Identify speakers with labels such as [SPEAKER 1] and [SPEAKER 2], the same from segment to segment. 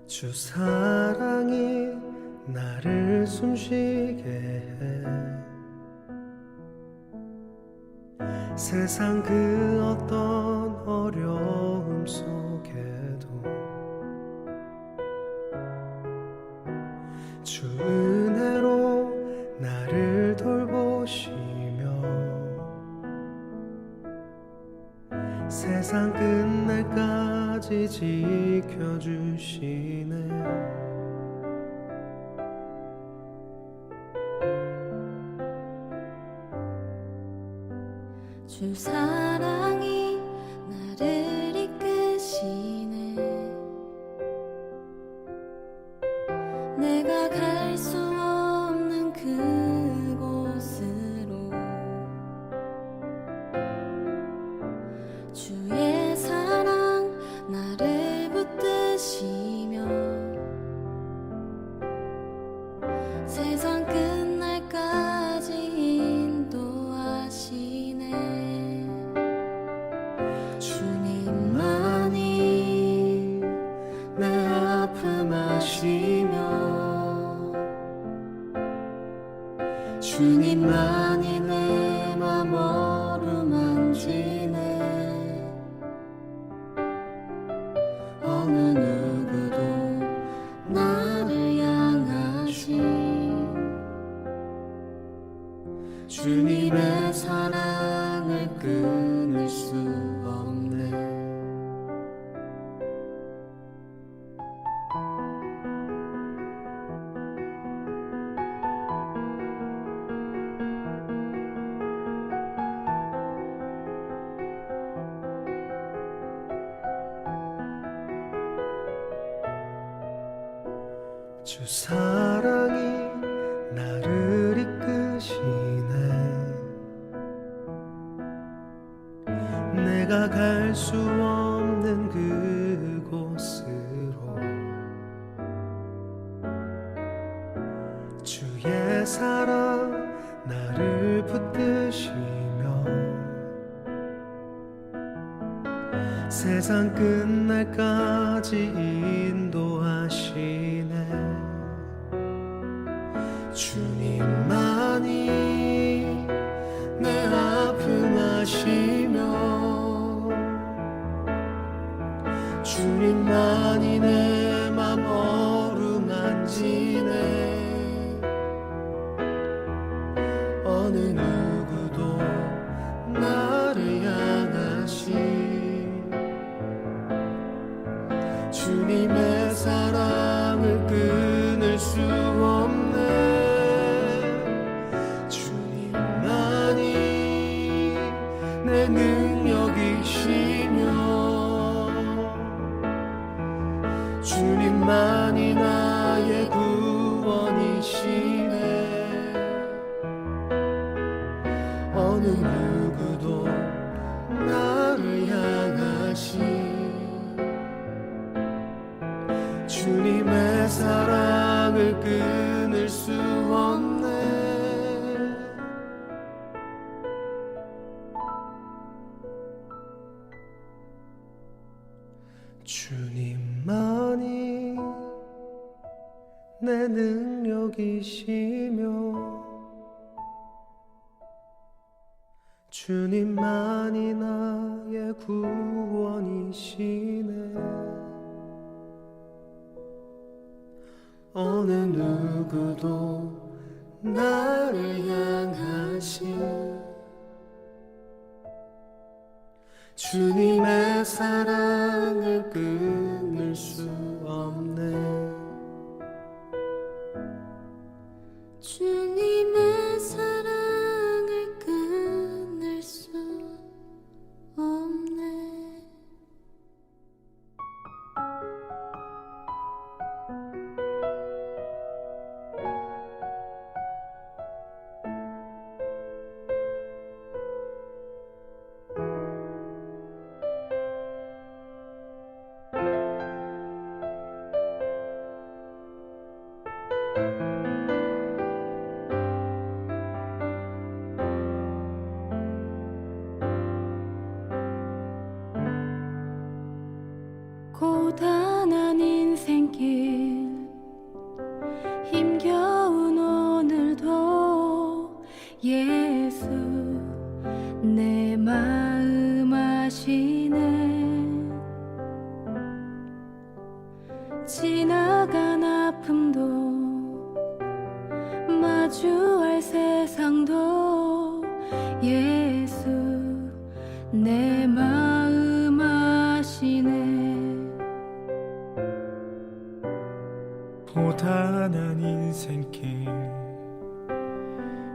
[SPEAKER 1] 주 사랑이 나를 숨쉬게 해 세상 그 어떤 어려움 속에도 주 은혜로 나를 돌보시며 세상 끝날까지 지켜주시네.
[SPEAKER 2] 주 사랑이 나를 이끄시네. 내가 갈 수 없는 그곳으로 주의 사랑 나를 붙드시며 세상 끝날까지 인도하시네. 주님만이 내 아픔 아시며 주님만이 내 맘 어루만지네. 어느 누구도 나를 향하신 주님의 사랑을 끊을 수 없네.
[SPEAKER 1] 주 사랑이 나를 이끄시네. 내가 갈 수 없는 그곳으로 주의 사랑 나를 붙드시며 세상 끝날까지 인도하시네. 주님만이 내 아픔 아시며 주님만이 내 맘 어루만지네. 어느 누구도 나를 향하신 주님의 사랑을 끊을 수 없네. 주님만이 내 능력이시며 주님만이 나의 구원이시네. 어느 누구도 나를 향하신 주님의 사랑을 끊을 수 없네. 주님만이 내 능력이시며 주님만이 나의 구원이시네. 어느 누구도 나를 향하신 주님의 사랑을 끊을 수 없네.
[SPEAKER 2] 주님의 사랑을 끊을 수 없네. 고단한 인생길 힘겨운 오늘도 예수 내 마음 아시네. 지나간 아픔도 마주할 세상도 예수 내 마음 아시네.
[SPEAKER 1] 고단한 인생길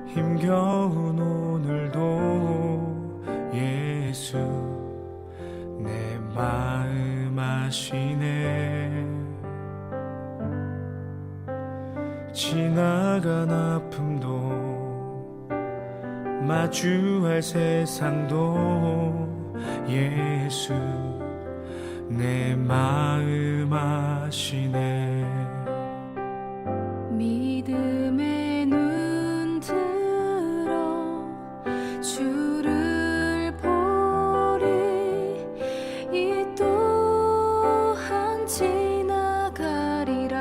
[SPEAKER 1] 힘겨운 오늘도 예수 내 마음 아시네. 지나간 아픔도 마주할 세상도 예수 내 마음 아시네.
[SPEAKER 2] 믿음의 눈 들어 주를 보리. 이 또한 지나가리라.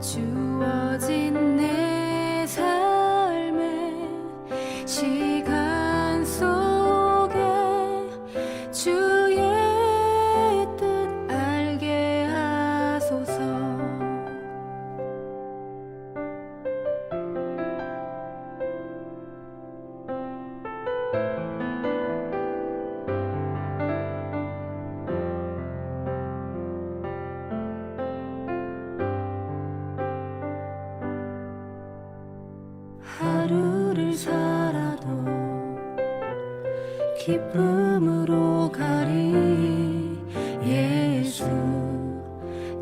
[SPEAKER 2] 주어진 내 삶의 시간 속에 주의 뜻 알게 하소서. 하루를 살아도 기쁨으로 가리. 예수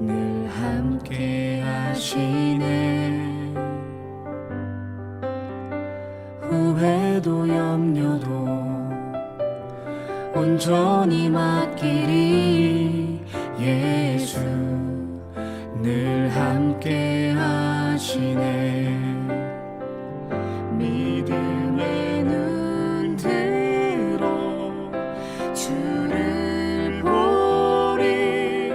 [SPEAKER 2] 늘 함께 하시네. 후회도 염려도 온전히 맡기리. 예수 늘 함께 하시네. 믿음의 눈 들어 주를 보리.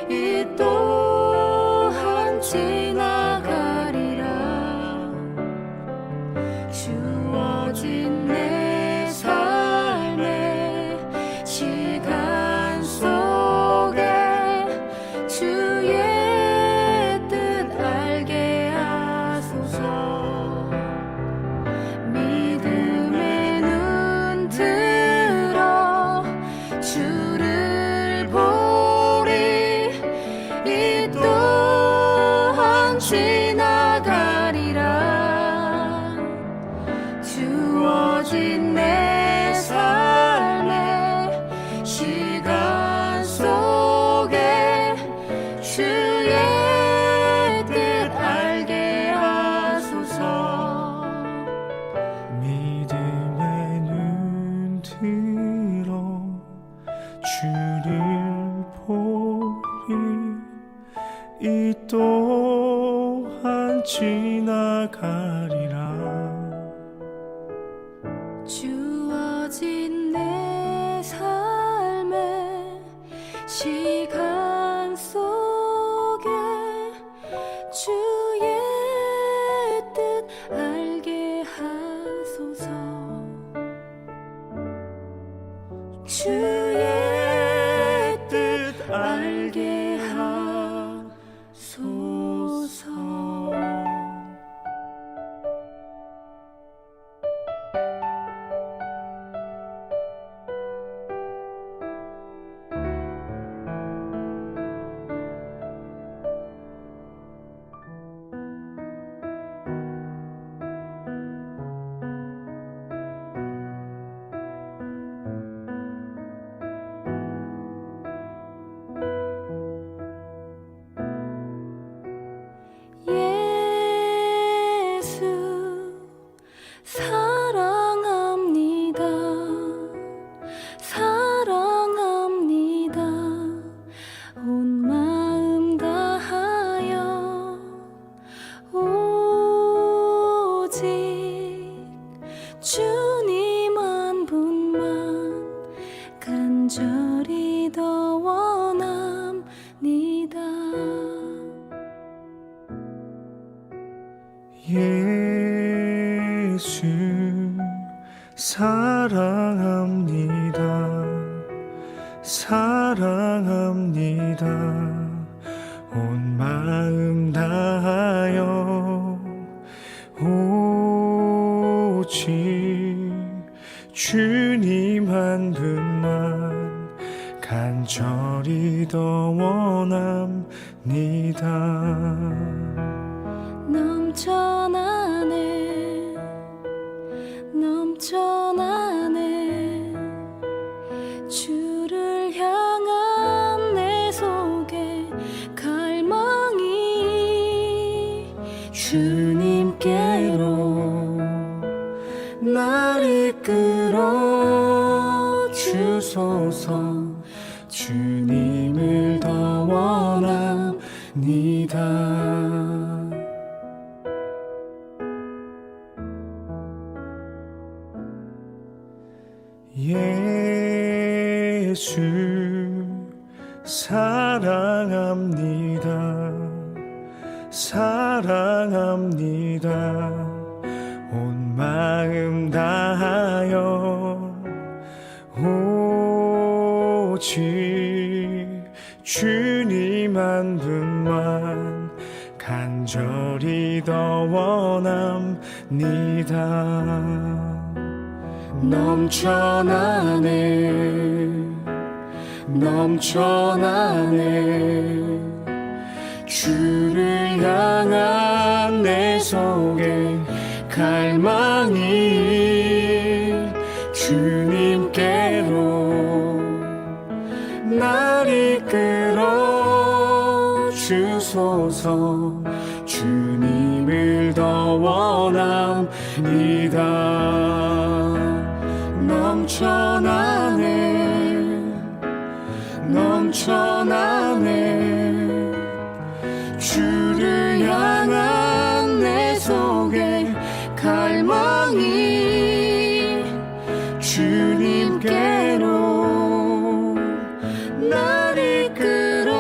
[SPEAKER 2] 이 또한 지나가리라. 주어진 내 삶의 시간 속에 주의 뜻 알게 하소서. 믿음의 눈 들어 주를 보리. 이 또한 지나가리라. 주어진 내 삶의 시간 속에 주의 뜻 알게 하소서.
[SPEAKER 1] 믿음의 눈 들어 주를 보리. 이 또한 지나가리라.
[SPEAKER 2] 주어진 내 삶의 시간 속에 주의 뜻 알게 하소서. 주의 뜻 알게 하소서.
[SPEAKER 1] 예수 사랑합니다. 사랑합니다. 온 마음 다하여 오직 주님 한 분만 간절히 더 원합니다.
[SPEAKER 2] 넘쳐나네 넘쳐나네 주를 향한 내 속에 갈망이
[SPEAKER 1] 주님께로 날 이끌어 주소서. 주님을 더 원합니다. 예수 사랑합니다. 사랑합니다. 온 마음 다하여 오직 주님 한 분만 간절히 더 원합니다. 넘쳐나네 넘쳐나네 주를 향한 내 속에 갈망이 주님께로 날 이끌어 주소서. 주님을 더 원합니다. 넘쳐나네 넘쳐나네 주를 향한 내 속에 갈망이 주님께로 날 이끌어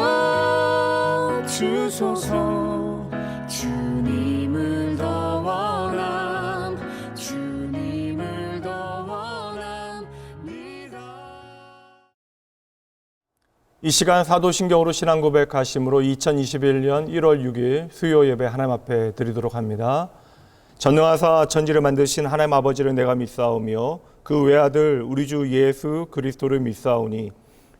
[SPEAKER 1] 주소서. 주님을 더 원함 주님을 더 원합니다.
[SPEAKER 3] 이 시간 사도신경으로 신앙 고백하심으로 2021년 1월 6일 수요 예배 하나님 앞에 드리도록 합니다. 전능하사 천지를 만드신 하나님 아버지를 내가 믿사오며 그 외아들 우리 주 예수 그리스도를 믿사오니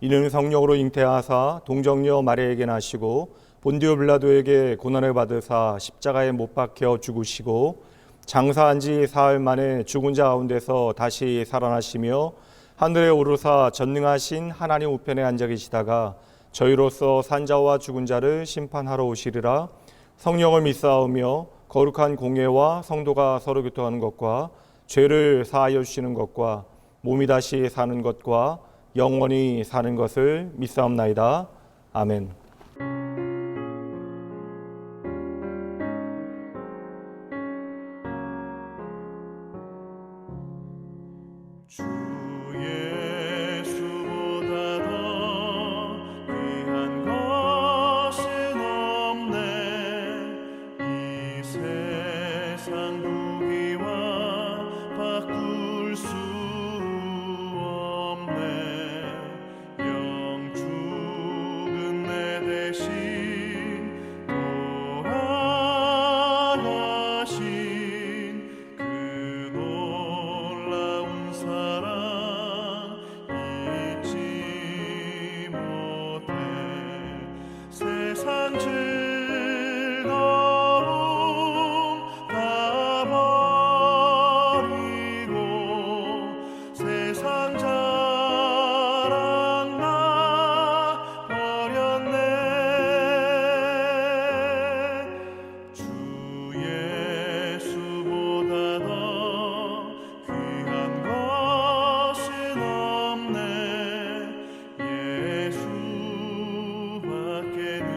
[SPEAKER 3] 이는 성령으로 잉태하사 동정녀 마리아에게 나시고 본디오 빌라도에게 고난을 받으사 십자가에 못 박혀 죽으시고 장사한 지 사흘 만에 죽은 자 가운데서 다시 살아나시며 하늘에 오르사 전능하신 하나님 우편에 앉아 계시다가 저희로서 산자와 죽은 자를 심판하러 오시리라. 성령을 믿사오며 거룩한 공예와 성도가 서로 교통하는 것과 죄를 사하여 주시는 것과 몸이 다시 사는 것과 영원히 사는 것을 믿사옵나이다. 아멘.
[SPEAKER 1] 주 예수보다 더 귀한 것은 없네. 이 세상 부귀와 바꿀 수 없네. 영 죽은 내 대신 돌아가신 그 놀라운 사랑 잊지 못해. 세상 즐거움 다 버리고 세상 자랑 나 버렸네. 주 예수보다 더 귀한 것은 없네. 예수밖에는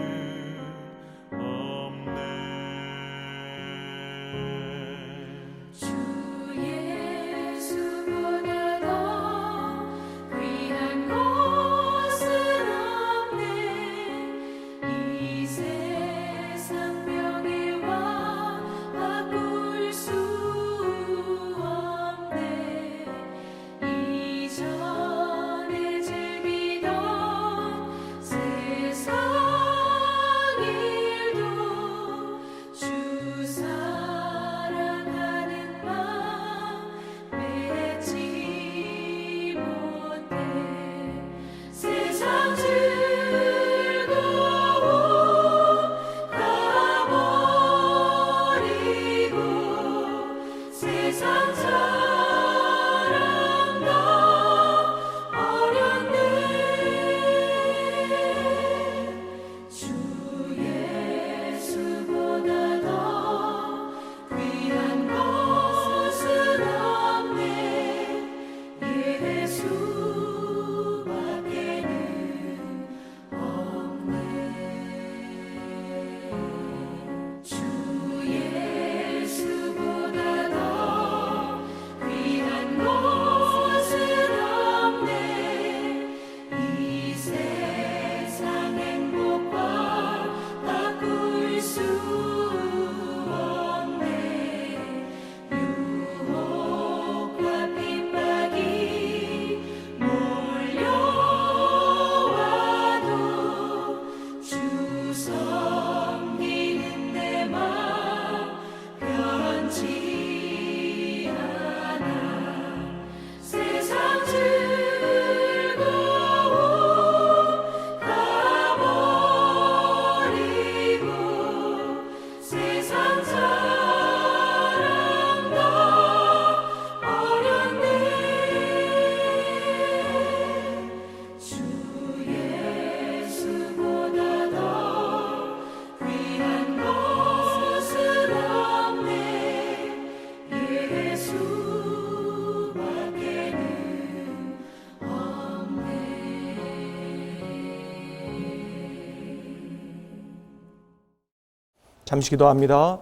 [SPEAKER 3] 잠시 기도합니다.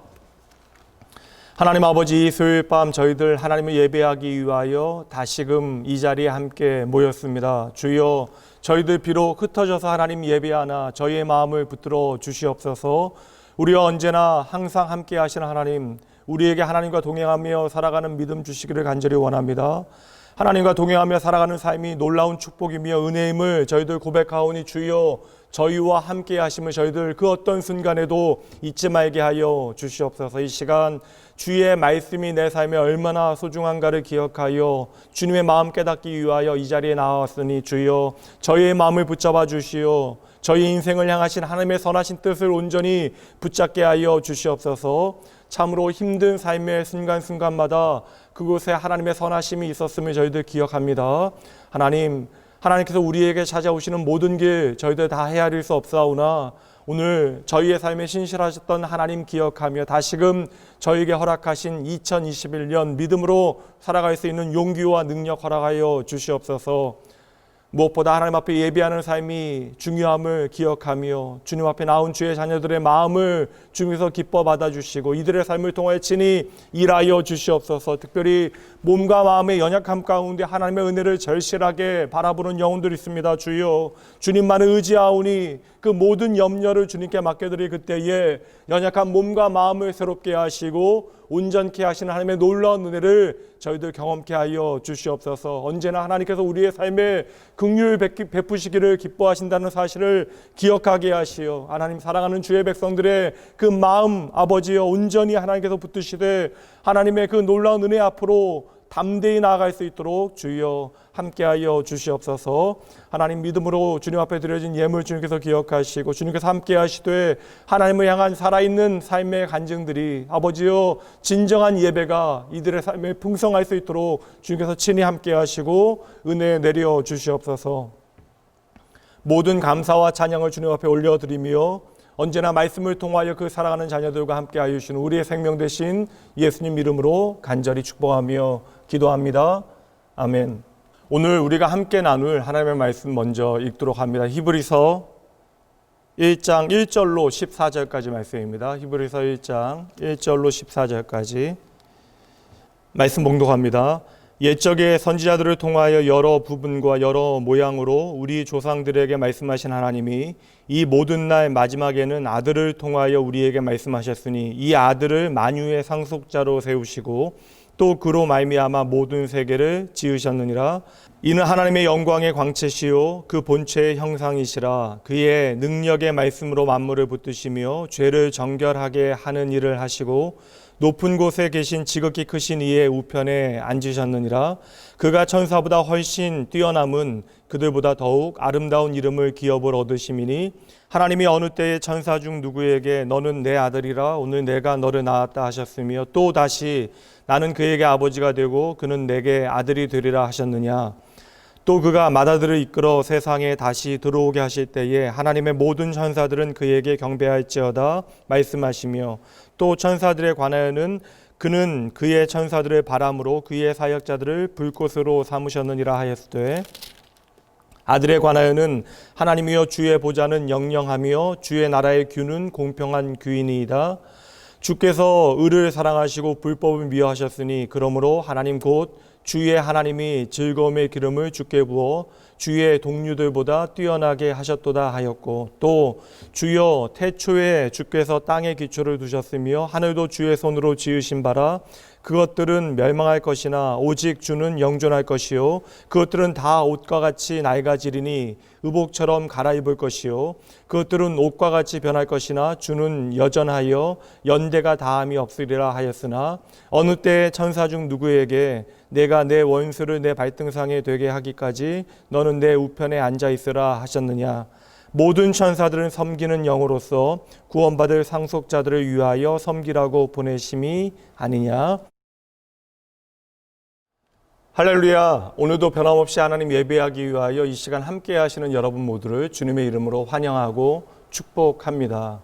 [SPEAKER 3] 하나님 아버지, 이 수요일 밤 저희들 하나님을 예배하기 위하여 다시금 이 자리에 함께 모였습니다. 주여, 저희들 비록 흩어져서 하나님 예배하나 저희의 마음을 붙들어 주시옵소서. 우리와 언제나 항상 함께 하시는 하나님, 우리에게 하나님과 동행하며 살아가는 믿음 주시기를 간절히 원합니다. 하나님과 동행하며 살아가는 삶이 놀라운 축복이며 은혜임을 저희들 고백하오니 주여, 저희와 함께 하심을 저희들 그 어떤 순간에도 잊지 말게 하여 주시옵소서. 이 시간 주의 말씀이 내 삶에 얼마나 소중한가를 기억하여 주님의 마음 깨닫기 위하여 이 자리에 나왔으니 주여, 저희의 마음을 붙잡아 주시오. 저희 인생을 향하신 하나님의 선하신 뜻을 온전히 붙잡게 하여 주시옵소서. 참으로 힘든 삶의 순간순간마다 그곳에 하나님의 선하심이 있었음을 저희들 기억합니다. 하나님께서 우리에게 찾아오시는 모든 길 저희들 다 헤아릴 수 없사오나 오늘 저희의 삶에 신실하셨던 하나님 기억하며 다시금 저희에게 허락하신 2021년 믿음으로 살아갈 수 있는 용기와 능력 허락하여 주시옵소서. 무엇보다 하나님 앞에 예배하는 삶이 중요함을 기억하며 주님 앞에 나온 주의 자녀들의 마음을 주님께서 기뻐 받아주시고 이들의 삶을 통하여 친히 일하여 주시옵소서. 특별히 몸과 마음의 연약함 가운데 하나님의 은혜를 절실하게 바라보는 영혼들이 있습니다. 주여, 주님만을 의지하오니 그 모든 염려를 주님께 맡겨드릴 그때에 연약한 몸과 마음을 새롭게 하시고 온전케 하시는 하나님의 놀라운 은혜를 저희들 경험케 하여 주시옵소서. 언제나 하나님께서 우리의 삶에 긍휼 베푸시기를 기뻐하신다는 사실을 기억하게 하시어 하나님 사랑하는 주의 백성들의 그 마음 아버지여 온전히 하나님께서 붙드시되 하나님의 그 놀라운 은혜 앞으로 담대히 나아갈 수 있도록 주여 함께하여 주시옵소서. 하나님 믿음으로 주님 앞에 드려진 예물 주님께서 기억하시고 주님께서 함께하시되 하나님을 향한 살아있는 삶의 간증들이 아버지여 진정한 예배가 이들의 삶에 풍성할 수 있도록 주님께서 친히 함께하시고 은혜 내려 주시옵소서. 모든 감사와 찬양을 주님 앞에 올려드리며 언제나 말씀을 통하여 그 사랑하는 자녀들과 함께하여 주시는 우리의 생명 되신 예수님 이름으로 간절히 축복하며 기도합니다. 아멘. 오늘 우리가 함께 나눌 하나님의 말씀 먼저 읽도록 합니다. 히브리서 1장 1절로 14절까지 말씀입니다. 히브리서 1장 1절로 14절까지 말씀 봉독합니다. 옛적의 선지자들을 통하여 여러 부분과 여러 모양으로 우리 조상들에게 말씀하신 하나님이 이 모든 날 마지막에는 아들을 통하여 우리에게 말씀하셨으니 이 아들을 만유의 상속자로 세우시고 또 그로 말미암아 모든 세계를 지으셨느니라. 이는 하나님의 영광의 광채시요 그 본체의 형상이시라. 그의 능력의 말씀으로 만물을 붙드시며 죄를 정결하게 하는 일을 하시고 높은 곳에 계신 지극히 크신 이의 우편에 앉으셨느니라. 그가 천사보다 훨씬 뛰어남은 그들보다 더욱 아름다운 이름을 기업을 얻으심이니 하나님이 어느 때에 천사 중 누구에게 너는 내 아들이라 오늘 내가 너를 낳았다 하셨으며 또 다시 나는 그에게 아버지가 되고 그는 내게 아들이 되리라 하셨느냐. 또 그가 맏아들을 이끌어 세상에 다시 들어오게 하실 때에 하나님의 모든 천사들은 그에게 경배할지어다 말씀하시며 또 천사들에 관하여는 그는 그의 천사들의 바람으로 그의 사역자들을 불꽃으로 삼으셨느니라 하였으되 아들에 관하여는 하나님이여 주의 보좌는 영영하며 주의 나라의 규는 공평한 규이니이다. 주께서 의를 사랑하시고 불법을 미워하셨으니 그러므로 하나님 곧 주의 하나님이 즐거움의 기름을 주께 부어 주의 동류들보다 뛰어나게 하셨도다 하였고 또 주여 태초에 주께서 땅에 기초를 두셨으며 하늘도 주의 손으로 지으신 바라. 그것들은 멸망할 것이나 오직 주는 영존할 것이요 그것들은 다 옷과 같이 낡아지리니 의복처럼 갈아입을 것이요 그것들은 옷과 같이 변할 것이나 주는 여전하여 연대가 다함이 없으리라 하였으나 어느 때 천사 중 누구에게 내가 내 원수를 내 발등상에 되게 하기까지 너는 내 우편에 앉아 있으라 하셨느냐. 모든 천사들은 섬기는 영으로서 구원받을 상속자들을 위하여 섬기라고 보내심이 아니냐. 할렐루야. 오늘도 변함없이 하나님 예배하기 위하여 이 시간 함께 하시는 여러분 모두를 주님의 이름으로 환영하고 축복합니다.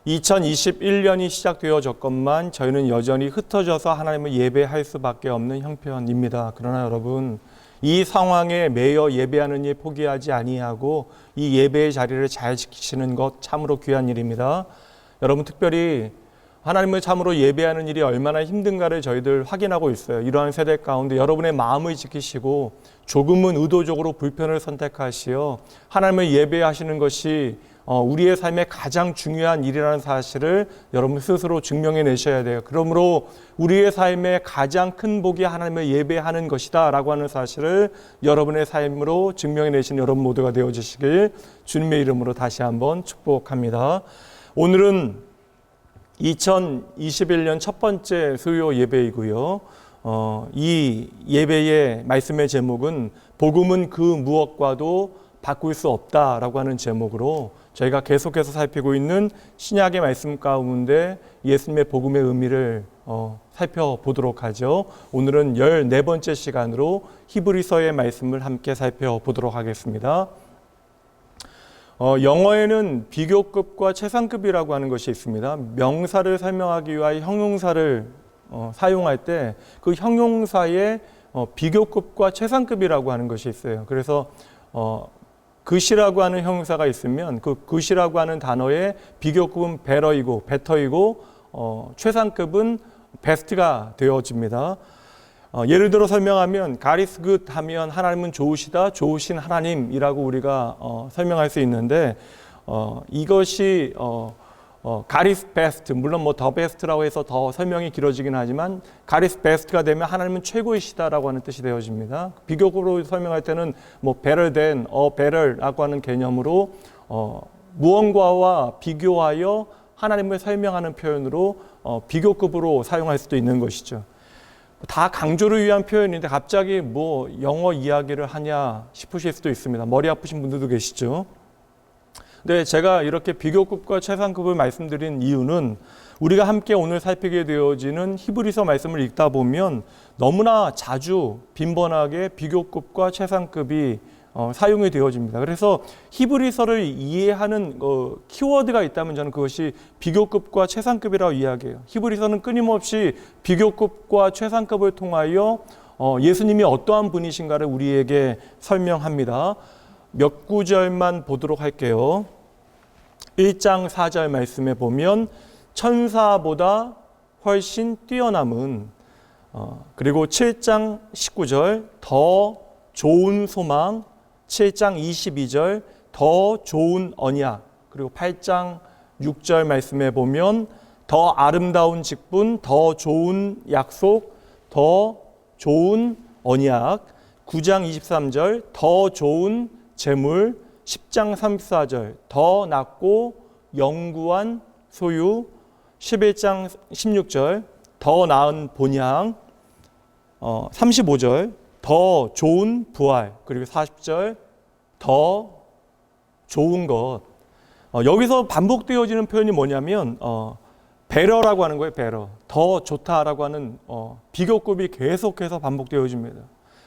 [SPEAKER 3] 2021년이 시작되어졌건만 저희는 여전히 흩어져서 하나님을 예배할 수밖에 없는 형편입니다. 그러나 여러분, 이 상황에 매여 예배하는 일 포기하지 아니하고 이 예배의 자리를 잘 지키시는 것 참으로 귀한 일입니다. 여러분 특별히 하나님을 참으로 예배하는 일이 얼마나 힘든가를 저희들 확인하고 있어요. 이러한 세대 가운데 여러분의 마음을 지키시고 조금은 의도적으로 불편을 선택하시어 하나님을 예배하시는 것이 우리의 삶의 가장 중요한 일이라는 사실을 여러분 스스로 증명해 내셔야 돼요. 그러므로 우리의 삶의 가장 큰 복이 하나님을 예배하는 것이다 라고 하는 사실을 여러분의 삶으로 증명해 내신 여러분 모두가 되어주시길 주님의 이름으로 다시 한번 축복합니다. 오늘은 2021년 첫 번째 수요 예배이고요. 이 예배의 말씀의 제목은 복음은 그 무엇과도 바꿀 수 없다라고 하는 제목으로 저희가 계속해서 살피고 있는 신약의 말씀 가운데 예수님의 복음의 의미를 살펴보도록 하죠. 오늘은 14번째 시간으로 히브리서의 말씀을 함께 살펴보도록 하겠습니다. 영어에는 비교급과 최상급이라고 하는 것이 있습니다. 명사를 설명하기 위하여 형용사를 사용할 때 그 형용사에 비교급과 최상급이라고 하는 것이 있어요. 그래서 그시라고 하는 형용사가 있으면 그 그시라고 하는 단어의 비교급은 베터이고 최상급은 베스트가 되어집니다. 예를 들어 설명하면 God is good 하면 하나님은 좋으시다, 좋으신 하나님이라고 우리가 설명할 수 있는데 이것이 God is best, 물론 the best라고 해서 더 설명이 길어지긴 하지만 God is best가 되면 하나님은 최고이시다라고 하는 뜻이 되어집니다. 비교급으로 설명할 때는 better than, better라고 하는 개념으로 무언가와 비교하여 하나님을 설명하는 표현으로 비교급으로 사용할 수도 있는 것이죠. 다 강조를 위한 표현인데 갑자기 영어 이야기를 하냐 싶으실 수도 있습니다. 머리 아프신 분들도 계시죠. 근데 제가 이렇게 비교급과 최상급을 말씀드린 이유는 우리가 함께 오늘 살피게 되어지는 히브리서 말씀을 읽다 보면 너무나 자주 빈번하게 비교급과 최상급이 사용이 되어집니다. 그래서 히브리서를 이해하는 키워드가 있다면 저는 그것이 비교급과 최상급이라고 이야기해요. 히브리서는 끊임없이 비교급과 최상급을 통하여 예수님이 어떠한 분이신가를 우리에게 설명합니다. 몇 구절만 보도록 할게요. 1장 4절 말씀에 보면 천사보다 훨씬 뛰어남은 그리고 7장 19절 더 좋은 소망 7장 22절 더 좋은 언약 그리고 8장 6절 말씀에 보면 더 아름다운 직분 더 좋은 약속 더 좋은 언약 9장 23절 더 좋은 재물 10장 34절 더 낫고 영구한 소유 11장 16절 더 나은 본향 35절 더 좋은 부활 그리고 40절 더 좋은 것 여기서 반복되어지는 표현이 뭐냐면 베러라고 하는 거예요. 베러 더 좋다라고 하는 비교급이 계속해서 반복되어집니다.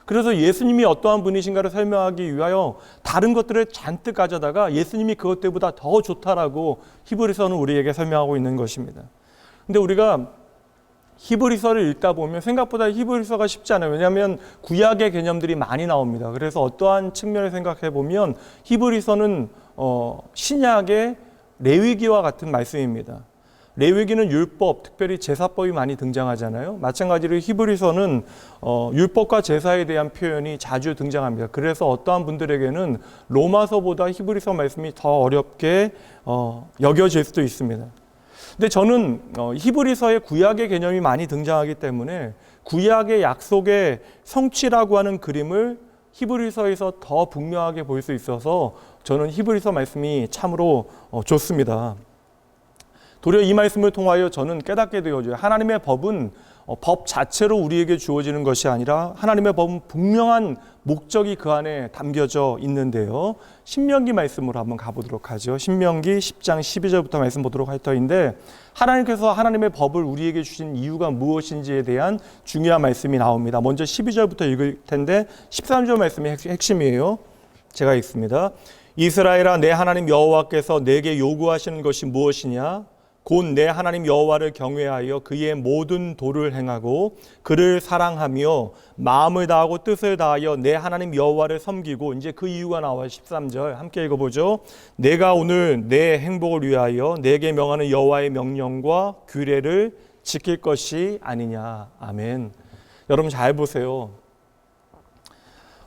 [SPEAKER 3] 그래서 예수님이 어떠한 분이신가를 설명하기 위하여 다른 것들을 잔뜩 가져다가 예수님이 그것들보다 더 좋다라고 히브리서는 우리에게 설명하고 있는 것입니다. 근데 우리가 히브리서를 읽다 보면 생각보다 히브리서가 쉽지 않아요. 왜냐하면 구약의 개념들이 많이 나옵니다. 그래서 어떠한 측면을 생각해 보면 히브리서는 신약의 레위기와 같은 말씀입니다. 레위기는 율법, 특별히 제사법이 많이 등장하잖아요. 마찬가지로 히브리서는 율법과 제사에 대한 표현이 자주 등장합니다. 그래서 어떠한 분들에게는 로마서보다 히브리서 말씀이 더 어렵게 여겨질 수도 있습니다. 근데 저는 히브리서의 구약의 개념이 많이 등장하기 때문에 구약의 약속의 성취라고 하는 그림을 히브리서에서 더 분명하게 볼 수 있어서 저는 히브리서 말씀이 참으로 좋습니다. 도리어 이 말씀을 통하여 저는 깨닫게 되어져요. 하나님의 법은 법 자체로 우리에게 주어지는 것이 아니라 하나님의 법은 분명한 목적이 그 안에 담겨져 있는데요. 신명기 말씀으로 한번 가보도록 하죠. 신명기 10장 12절부터 말씀 보도록 할 터인데 하나님께서 하나님의 법을 우리에게 주신 이유가 무엇인지에 대한 중요한 말씀이 나옵니다. 먼저 12절부터 읽을 텐데 13절 말씀이 핵심이에요. 제가 읽습니다. 이스라엘아 내 하나님 여호와께서 내게 요구하시는 것이 무엇이냐? 곧 내 하나님 여호와를 경외하여 그의 모든 도를 행하고 그를 사랑하며 마음을 다하고 뜻을 다하여 내 하나님 여호와를 섬기고, 이제 그 이유가 나와요. 13절 함께 읽어보죠. 내가 오늘 내 행복을 위하여 내게 명하는 여호와의 명령과 규례를 지킬 것이 아니냐. 아멘. 여러분 잘 보세요.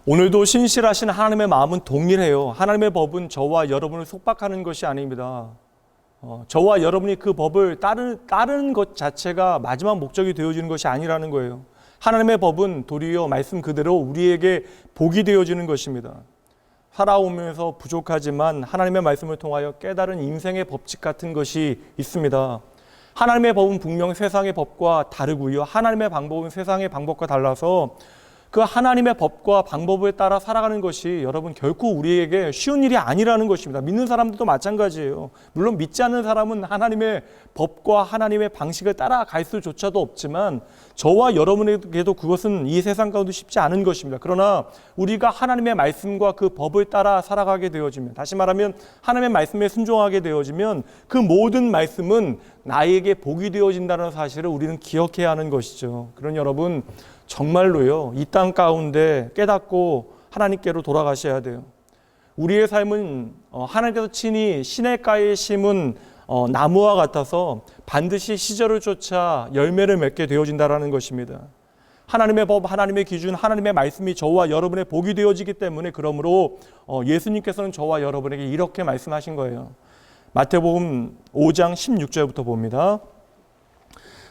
[SPEAKER 3] 오늘도 신실하신 하나님의 마음은 동일해요. 하나님의 법은 저와 여러분을 속박하는 것이 아닙니다. 저와 여러분이 그 법을 따르는 것 자체가 마지막 목적이 되어지는 것이 아니라는 거예요. 하나님의 법은 도리어 말씀 그대로 우리에게 복이 되어지는 것입니다. 살아오면서 부족하지만 하나님의 말씀을 통하여 깨달은 인생의 법칙 같은 것이 있습니다. 하나님의 법은 분명 세상의 법과 다르고요. 하나님의 방법은 세상의 방법과 달라서 그 하나님의 법과 방법을 따라 살아가는 것이 여러분 결코 우리에게 쉬운 일이 아니라는 것입니다. 믿는 사람들도 마찬가지예요. 물론 믿지 않는 사람은 하나님의 법과 하나님의 방식을 따라갈 수조차도 없지만 저와 여러분에게도 그것은 이 세상 가운데 쉽지 않은 것입니다. 그러나 우리가 하나님의 말씀과 그 법을 따라 살아가게 되어지면, 다시 말하면 하나님의 말씀에 순종하게 되어지면 그 모든 말씀은 나에게 복이 되어진다는 사실을 우리는 기억해야 하는 것이죠. 그런 여러분 정말로요, 이 땅 가운데 깨닫고 하나님께로 돌아가셔야 돼요. 우리의 삶은 하나님께서 친히 시냇가에 심은 나무와 같아서 반드시 시절을 쫓아 열매를 맺게 되어진다는 것입니다. 하나님의 법, 하나님의 기준, 하나님의 말씀이 저와 여러분의 복이 되어지기 때문에, 그러므로 예수님께서는 저와 여러분에게 이렇게 말씀하신 거예요. 마태복음 5장 16절부터 봅니다.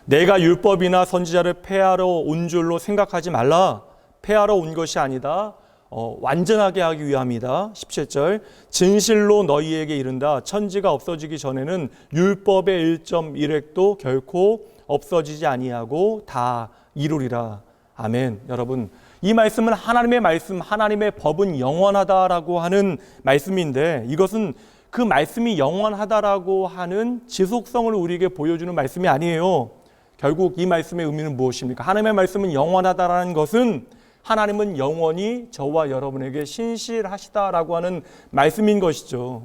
[SPEAKER 3] 내가 율법이나 선지자를 폐하러 온 줄로 생각하지 말라. 폐하러 온 것이 아니다. 완전하게 하기 위함이다. 17절 진실로 너희에게 이른다. 천지가 없어지기 전에는 율법의 1.1획도 결코 없어지지 아니하고 다 이루리라. 아멘. 여러분, 이 말씀은 하나님의 말씀, 하나님의 법은 영원하다라고 하는 말씀인데, 이것은 그 말씀이 영원하다라고 하는 지속성을 우리에게 보여주는 말씀이 아니에요. 결국 이 말씀의 의미는 무엇입니까? 하나님의 말씀은 영원하다라는 것은 하나님은 영원히 저와 여러분에게 신실하시다라고 하는 말씀인 것이죠.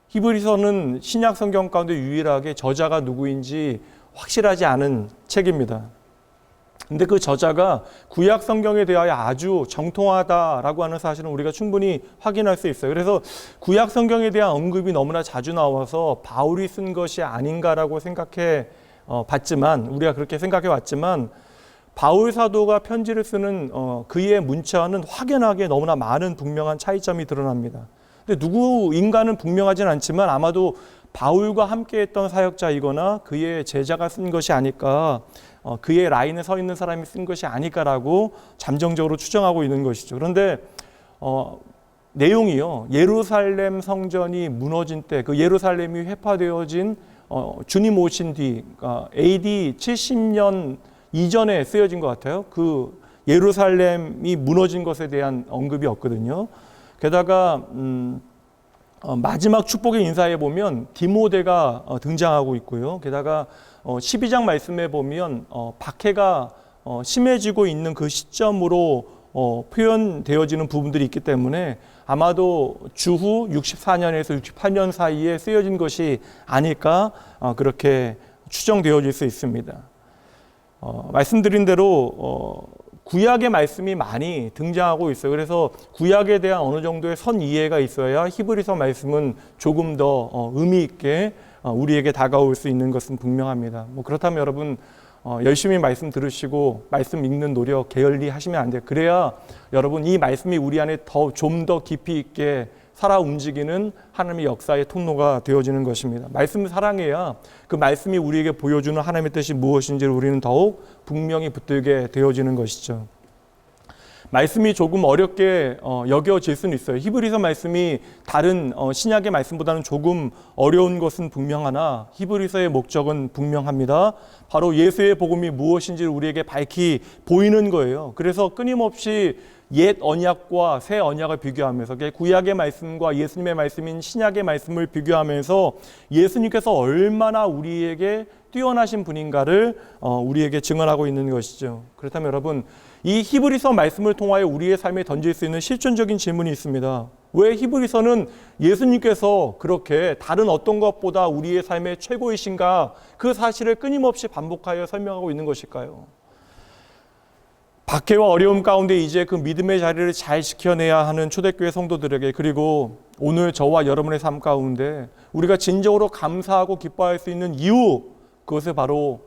[SPEAKER 3] 히브리서는 신약 성경 가운데 유일하게 저자가 누구인지 확실하지 않은 책입니다. 근데 그 저자가 구약 성경에 대하여 아주 정통하다라고 하는 사실은 우리가 충분히 확인할 수 있어요. 그래서 구약 성경에 대한 언급이 너무나 자주 나와서 바울이 쓴 것이 아닌가라고 생각해 봤지만, 우리가 그렇게 생각해 왔지만, 바울 사도가 편지를 쓰는 그의 문자와는 확연하게 너무나 많은 분명한 차이점이 드러납니다. 근데 누구 인간은 분명하진 않지만 아마도 바울과 함께했던 사역자이거나 그의 제자가 쓴 것이 아닐까, 그의 라인에 서 있는 사람이 쓴 것이 아닐까라고 잠정적으로 추정하고 있는 것이죠. 그런데 내용이요, 예루살렘 성전이 무너진 때, 그 예루살렘이 회파되어진 주님 오신 뒤 AD 70년 이전에 쓰여진 것 같아요. 그 예루살렘이 무너진 것에 대한 언급이 없거든요. 게다가 마지막 축복의 인사에 보면 디모데가 등장하고 있고요. 게다가 12장 말씀에 보면 박해가 심해지고 있는 그 시점으로 표현되어지는 부분들이 있기 때문에 아마도 주후 64년에서 68년 사이에 쓰여진 것이 아닐까, 그렇게 추정되어질 수 있습니다. 말씀드린 대로 구약의 말씀이 많이 등장하고 있어요. 그래서 구약에 대한 어느 정도의 선 이해가 있어야 히브리서 말씀은 조금 더 의미 있게 우리에게 다가올 수 있는 것은 분명합니다. 그렇다면 여러분 열심히 말씀 들으시고 말씀 읽는 노력 게을리 하시면 안 돼요. 그래야 여러분 이 말씀이 우리 안에 좀 더 깊이 있게 살아 움직이는 하나님의 역사의 통로가 되어지는 것입니다. 말씀을 사랑해야 그 말씀이 우리에게 보여주는 하나님의 뜻이 무엇인지를 우리는 더욱 분명히 붙들게 되어지는 것이죠. 말씀이 조금 어렵게 여겨질 수는 있어요. 히브리서 말씀이 다른 신약의 말씀보다는 조금 어려운 것은 분명하나 히브리서의 목적은 분명합니다. 바로 예수의 복음이 무엇인지를 우리에게 밝히 보이는 거예요. 그래서 끊임없이 옛 언약과 새 언약을 비교하면서, 구약의 말씀과 예수님의 말씀인 신약의 말씀을 비교하면서 예수님께서 얼마나 우리에게 뛰어나신 분인가를 우리에게 증언하고 있는 것이죠. 그렇다면 여러분, 이 히브리서 말씀을 통하여 우리의 삶에 던질 수 있는 실존적인 질문이 있습니다. 왜 히브리서는 예수님께서 그렇게 다른 어떤 것보다 우리의 삶의 최고이신가 그 사실을 끊임없이 반복하여 설명하고 있는 것일까요? 박해와 어려움 가운데 이제 그 믿음의 자리를 잘 지켜내야 하는 초대교회 성도들에게, 그리고 오늘 저와 여러분의 삶 가운데 우리가 진정으로 감사하고 기뻐할 수 있는 이유, 그것을 바로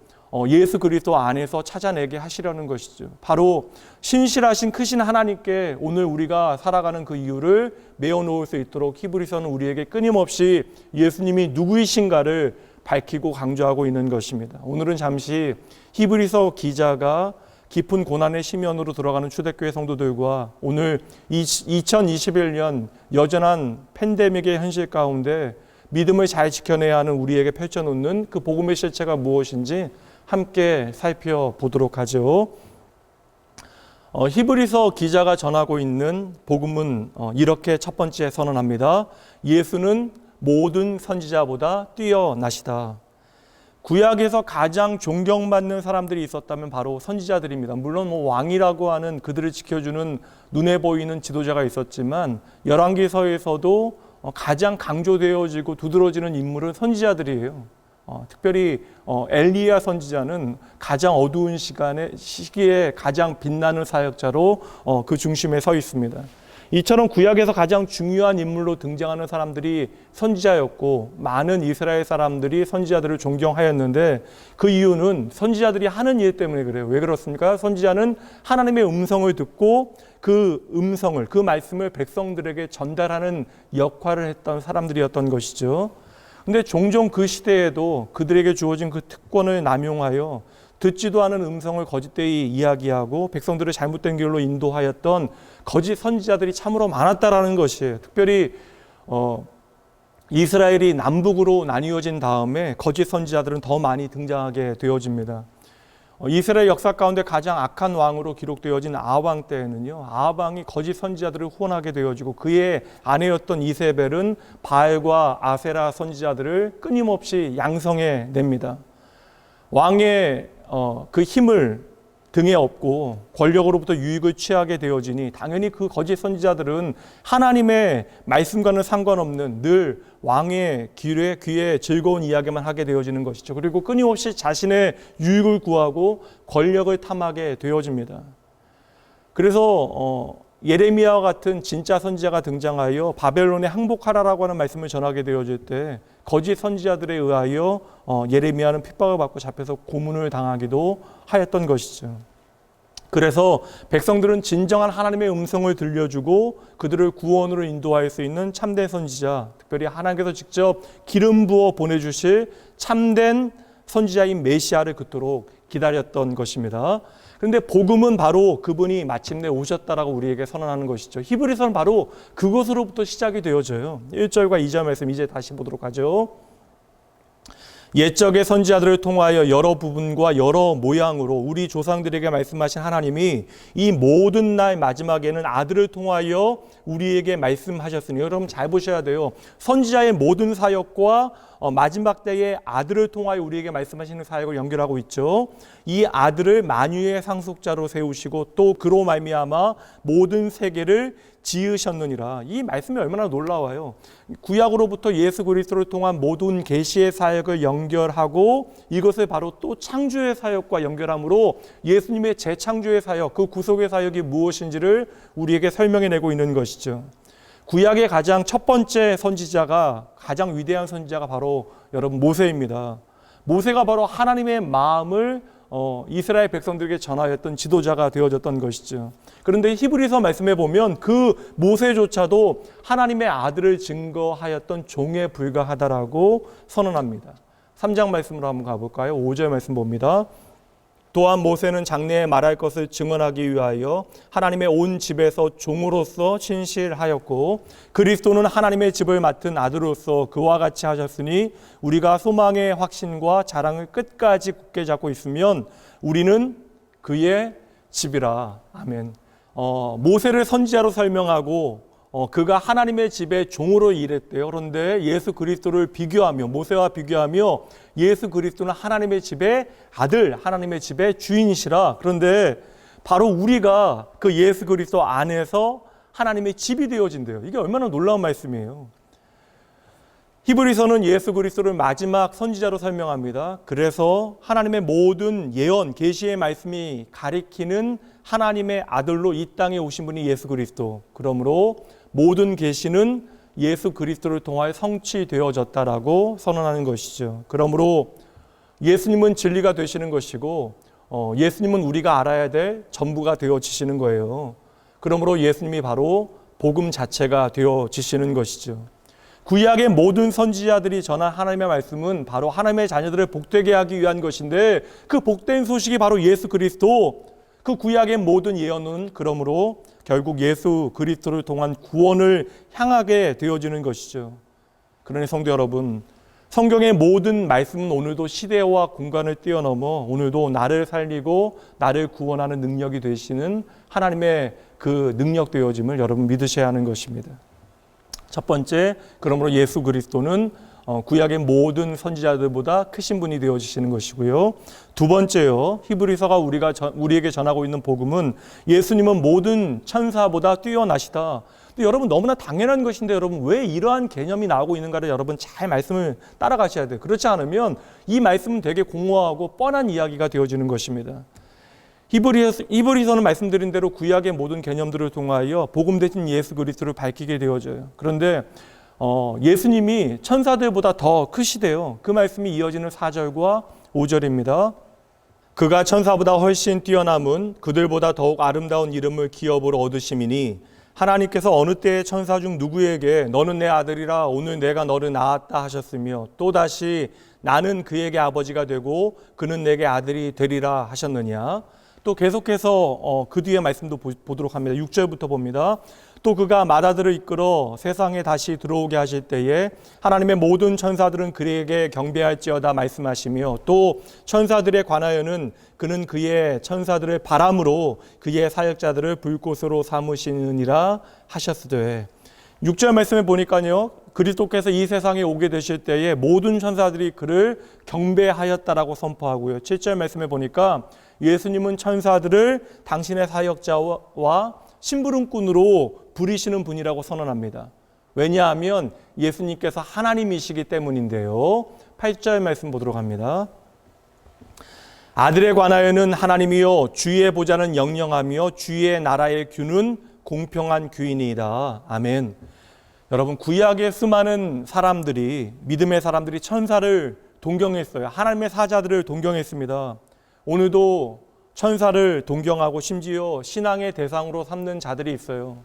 [SPEAKER 3] 예수 그리스도 안에서 찾아내게 하시려는 것이죠. 바로 신실하신 크신 하나님께 오늘 우리가 살아가는 그 이유를 메어놓을 수 있도록 히브리서는 우리에게 끊임없이 예수님이 누구이신가를 밝히고 강조하고 있는 것입니다. 오늘은 잠시 히브리서 기자가 깊은 고난의 심연으로 들어가는 초대교회 성도들과 오늘 2021년 여전한 팬데믹의 현실 가운데 믿음을 잘 지켜내야 하는 우리에게 펼쳐놓는 그 복음의 실체가 무엇인지 함께 살펴보도록 하죠. 히브리서 기자가 전하고 있는 복음은 이렇게 첫 번째 선언합니다. 예수는 모든 선지자보다 뛰어나시다. 구약에서 가장 존경받는 사람들이 있었다면 바로 선지자들입니다. 물론 왕이라고 하는 그들을 지켜주는 눈에 보이는 지도자가 있었지만 열왕기서에서도 가장 강조되어지고 두드러지는 인물은 선지자들이에요. 특별히 엘리야 선지자는 가장 어두운 시기에 가장 빛나는 사역자로 그 중심에 서 있습니다. 이처럼 구약에서 가장 중요한 인물로 등장하는 사람들이 선지자였고 많은 이스라엘 사람들이 선지자들을 존경하였는데 그 이유는 선지자들이 하는 일 때문에 그래요. 왜 그렇습니까? 선지자는 하나님의 음성을 듣고 그 음성을, 그 말씀을 백성들에게 전달하는 역할을 했던 사람들이었던 것이죠. 근데 종종 그 시대에도 그들에게 주어진 그 특권을 남용하여 듣지도 않은 음성을 거짓되이 이야기하고 백성들을 잘못된 길로 인도하였던 거짓 선지자들이 참으로 많았다라는 것이에요. 특별히 이스라엘이 남북으로 나뉘어진 다음에 거짓 선지자들은 더 많이 등장하게 되어집니다. 이스라엘 역사 가운데 가장 악한 왕으로 기록되어진 아합 때에는요, 아합 왕이 거짓 선지자들을 후원하게 되어지고 그의 아내였던 이세벨은 바알과 아세라 선지자들을 끊임없이 양성해 냅니다. 왕의 그 힘을 등에 업고 권력으로부터 유익을 취하게 되어지니 당연히 그 거짓 선지자들은 하나님의 말씀과는 상관없는 늘 왕의 귀에 즐거운 이야기만 하게 되어지는 것이죠. 그리고 끊임없이 자신의 유익을 구하고 권력을 탐하게 되어집니다. 그래서 예레미야와 같은 진짜 선지자가 등장하여 바벨론에 항복하라라고 하는 말씀을 전하게 되어질 때 거짓 선지자들에 의하여 예레미야는 핍박을 받고 잡혀서 고문을 당하기도 하였던 것이죠. 그래서 백성들은 진정한 하나님의 음성을 들려주고 그들을 구원으로 인도할 수 있는 참된 선지자, 특별히 하나님께서 직접 기름 부어 보내주실 참된 선지자인 메시아를 그토록 기다렸던 것입니다. 그런데 복음은 바로 그분이 마침내 오셨다라고 우리에게 선언하는 것이죠. 히브리서는 바로 그것으로부터 시작이 되어져요. 1절과 2절 말씀 이제 다시 보도록 하죠. 옛적의 선지자들을 통하여 여러 부분과 여러 모양으로 우리 조상들에게 말씀하신 하나님이 이 모든 날 마지막에는 아들을 통하여 우리에게 말씀하셨으니, 여러분 잘 보셔야 돼요. 선지자의 모든 사역과 마지막 때에 아들을 통하여 우리에게 말씀하시는 사역을 연결하고 있죠. 이 아들을 만유의 상속자로 세우시고 또 그로 말미암아 모든 세계를 지으셨느니라. 이 말씀이 얼마나 놀라워요. 구약으로부터 예수 그리스도를 통한 모든 계시의 사역을 연결하고 이것을 바로 또 창조의 사역과 연결함으로 예수님의 재창조의 사역, 그 구속의 사역이 무엇인지를 우리에게 설명해내고 있는 것이죠. 구약의 가장 첫 번째 선지자가, 가장 위대한 선지자가 바로 여러분 모세입니다. 모세가 바로 하나님의 마음을 이스라엘 백성들에게 전하였던 지도자가 되어졌던 것이죠. 그런데 히브리서 말씀에 보면 그 모세조차도 하나님의 아들을 증거하였던 종에 불과하다라고 선언합니다. 3장 말씀으로 한번 가볼까요? 5절 말씀 봅니다. 또한 모세는 장래에 말할 것을 증언하기 위하여 하나님의 온 집에서 종으로서 신실하였고 그리스도는 하나님의 집을 맡은 아들로서 그와 같이 하셨으니 우리가 소망의 확신과 자랑을 끝까지 굳게 잡고 있으면 우리는 그의 집이라. 아멘. 모세를 선지자로 설명하고 그가 하나님의 집에 종으로 일했대요. 그런데 예수 그리스도를 비교하며, 모세와 비교하며 예수 그리스도는 하나님의 집의 아들, 하나님의 집의 주인이시라. 그런데 바로 우리가 그 예수 그리스도 안에서 하나님의 집이 되어진대요. 이게 얼마나 놀라운 말씀이에요. 히브리서는 예수 그리스도를 마지막 선지자로 설명합니다. 그래서 하나님의 모든 예언, 계시의 말씀이 가리키는 하나님의 아들로 이 땅에 오신 분이 예수 그리스도. 그러므로 모든 계시는 예수 그리스도를 통하여 성취되어졌다라고 선언하는 것이죠. 그러므로 예수님은 진리가 되시는 것이고 예수님은 우리가 알아야 될 전부가 되어지시는 거예요. 그러므로 예수님이 바로 복음 자체가 되어지시는 것이죠. 구약의 모든 선지자들이 전한 하나님의 말씀은 바로 하나님의 자녀들을 복되게 하기 위한 것인데 그 복된 소식이 바로 예수 그리스도, 그 구약의 모든 예언은 그러므로 결국 예수 그리스도를 통한 구원을 향하게 되어지는 것이죠. 그러니 성도 여러분, 성경의 모든 말씀은 오늘도 시대와 공간을 뛰어넘어 오늘도 나를 살리고 나를 구원하는 능력이 되시는 하나님의 그 능력 되어짐을 여러분 믿으셔야 하는 것입니다. 첫 번째, 그러므로 예수 그리스도는 구약의 모든 선지자들보다 크신 분이 되어주시는 것이고요. 두 번째요, 히브리서가 우리에게 전하고 있는 복음은 예수님은 모든 천사보다 뛰어나시다. 근데 여러분 너무나 당연한 것인데 여러분 왜 이러한 개념이 나오고 있는가를 여러분 잘 말씀을 따라가셔야 돼요. 그렇지 않으면 이 말씀은 되게 공허하고 뻔한 이야기가 되어지는 것입니다. 히브리서는 말씀드린 대로 구약의 모든 개념들을 통하여 복음 대신 예수 그리스도를 밝히게 되어져요. 그런데 예수님이 천사들보다 더 크시대요. 그 말씀이 이어지는 4절과 5절입니다. 그가 천사보다 훨씬 뛰어남은 그들보다 더욱 아름다운 이름을 기업으로 얻으심이니 하나님께서 어느 때에 천사 중 누구에게 너는 내 아들이라 오늘 내가 너를 낳았다 하셨으며 또다시 나는 그에게 아버지가 되고 그는 내게 아들이 되리라 하셨느냐. 또 계속해서 그 뒤에 말씀도 보도록 합니다. 6절부터 봅니다. 또 그가 맏아들을 이끌어 세상에 다시 들어오게 하실 때에 하나님의 모든 천사들은 그에게 경배할지어다 말씀하시며 또 천사들에 관하여는 그는 그의 천사들을 바람으로 그의 사역자들을 불꽃으로 삼으시느니라 하셨으되. 6절 말씀에 보니까요, 그리스도께서 이 세상에 오게 되실 때에 모든 천사들이 그를 경배하였다라고 선포하고요. 7절 말씀에 보니까 예수님은 천사들을 당신의 사역자와 심부름꾼으로 부리시는 분이라고 선언합니다. 왜냐하면 예수님께서 하나님이시기 때문인데요. 8절 말씀 보도록 합니다. 아들에 관하여는 하나님이요 주의 보좌는 영영하며 주의 나라의 규는 공평한 규이니이다. 아멘. 여러분, 구약의 수많은 사람들이, 믿음의 사람들이 천사를 동경했어요. 하나님의 사자들을 동경했습니다. 오늘도 천사를 동경하고 심지어 신앙의 대상으로 삼는 자들이 있어요.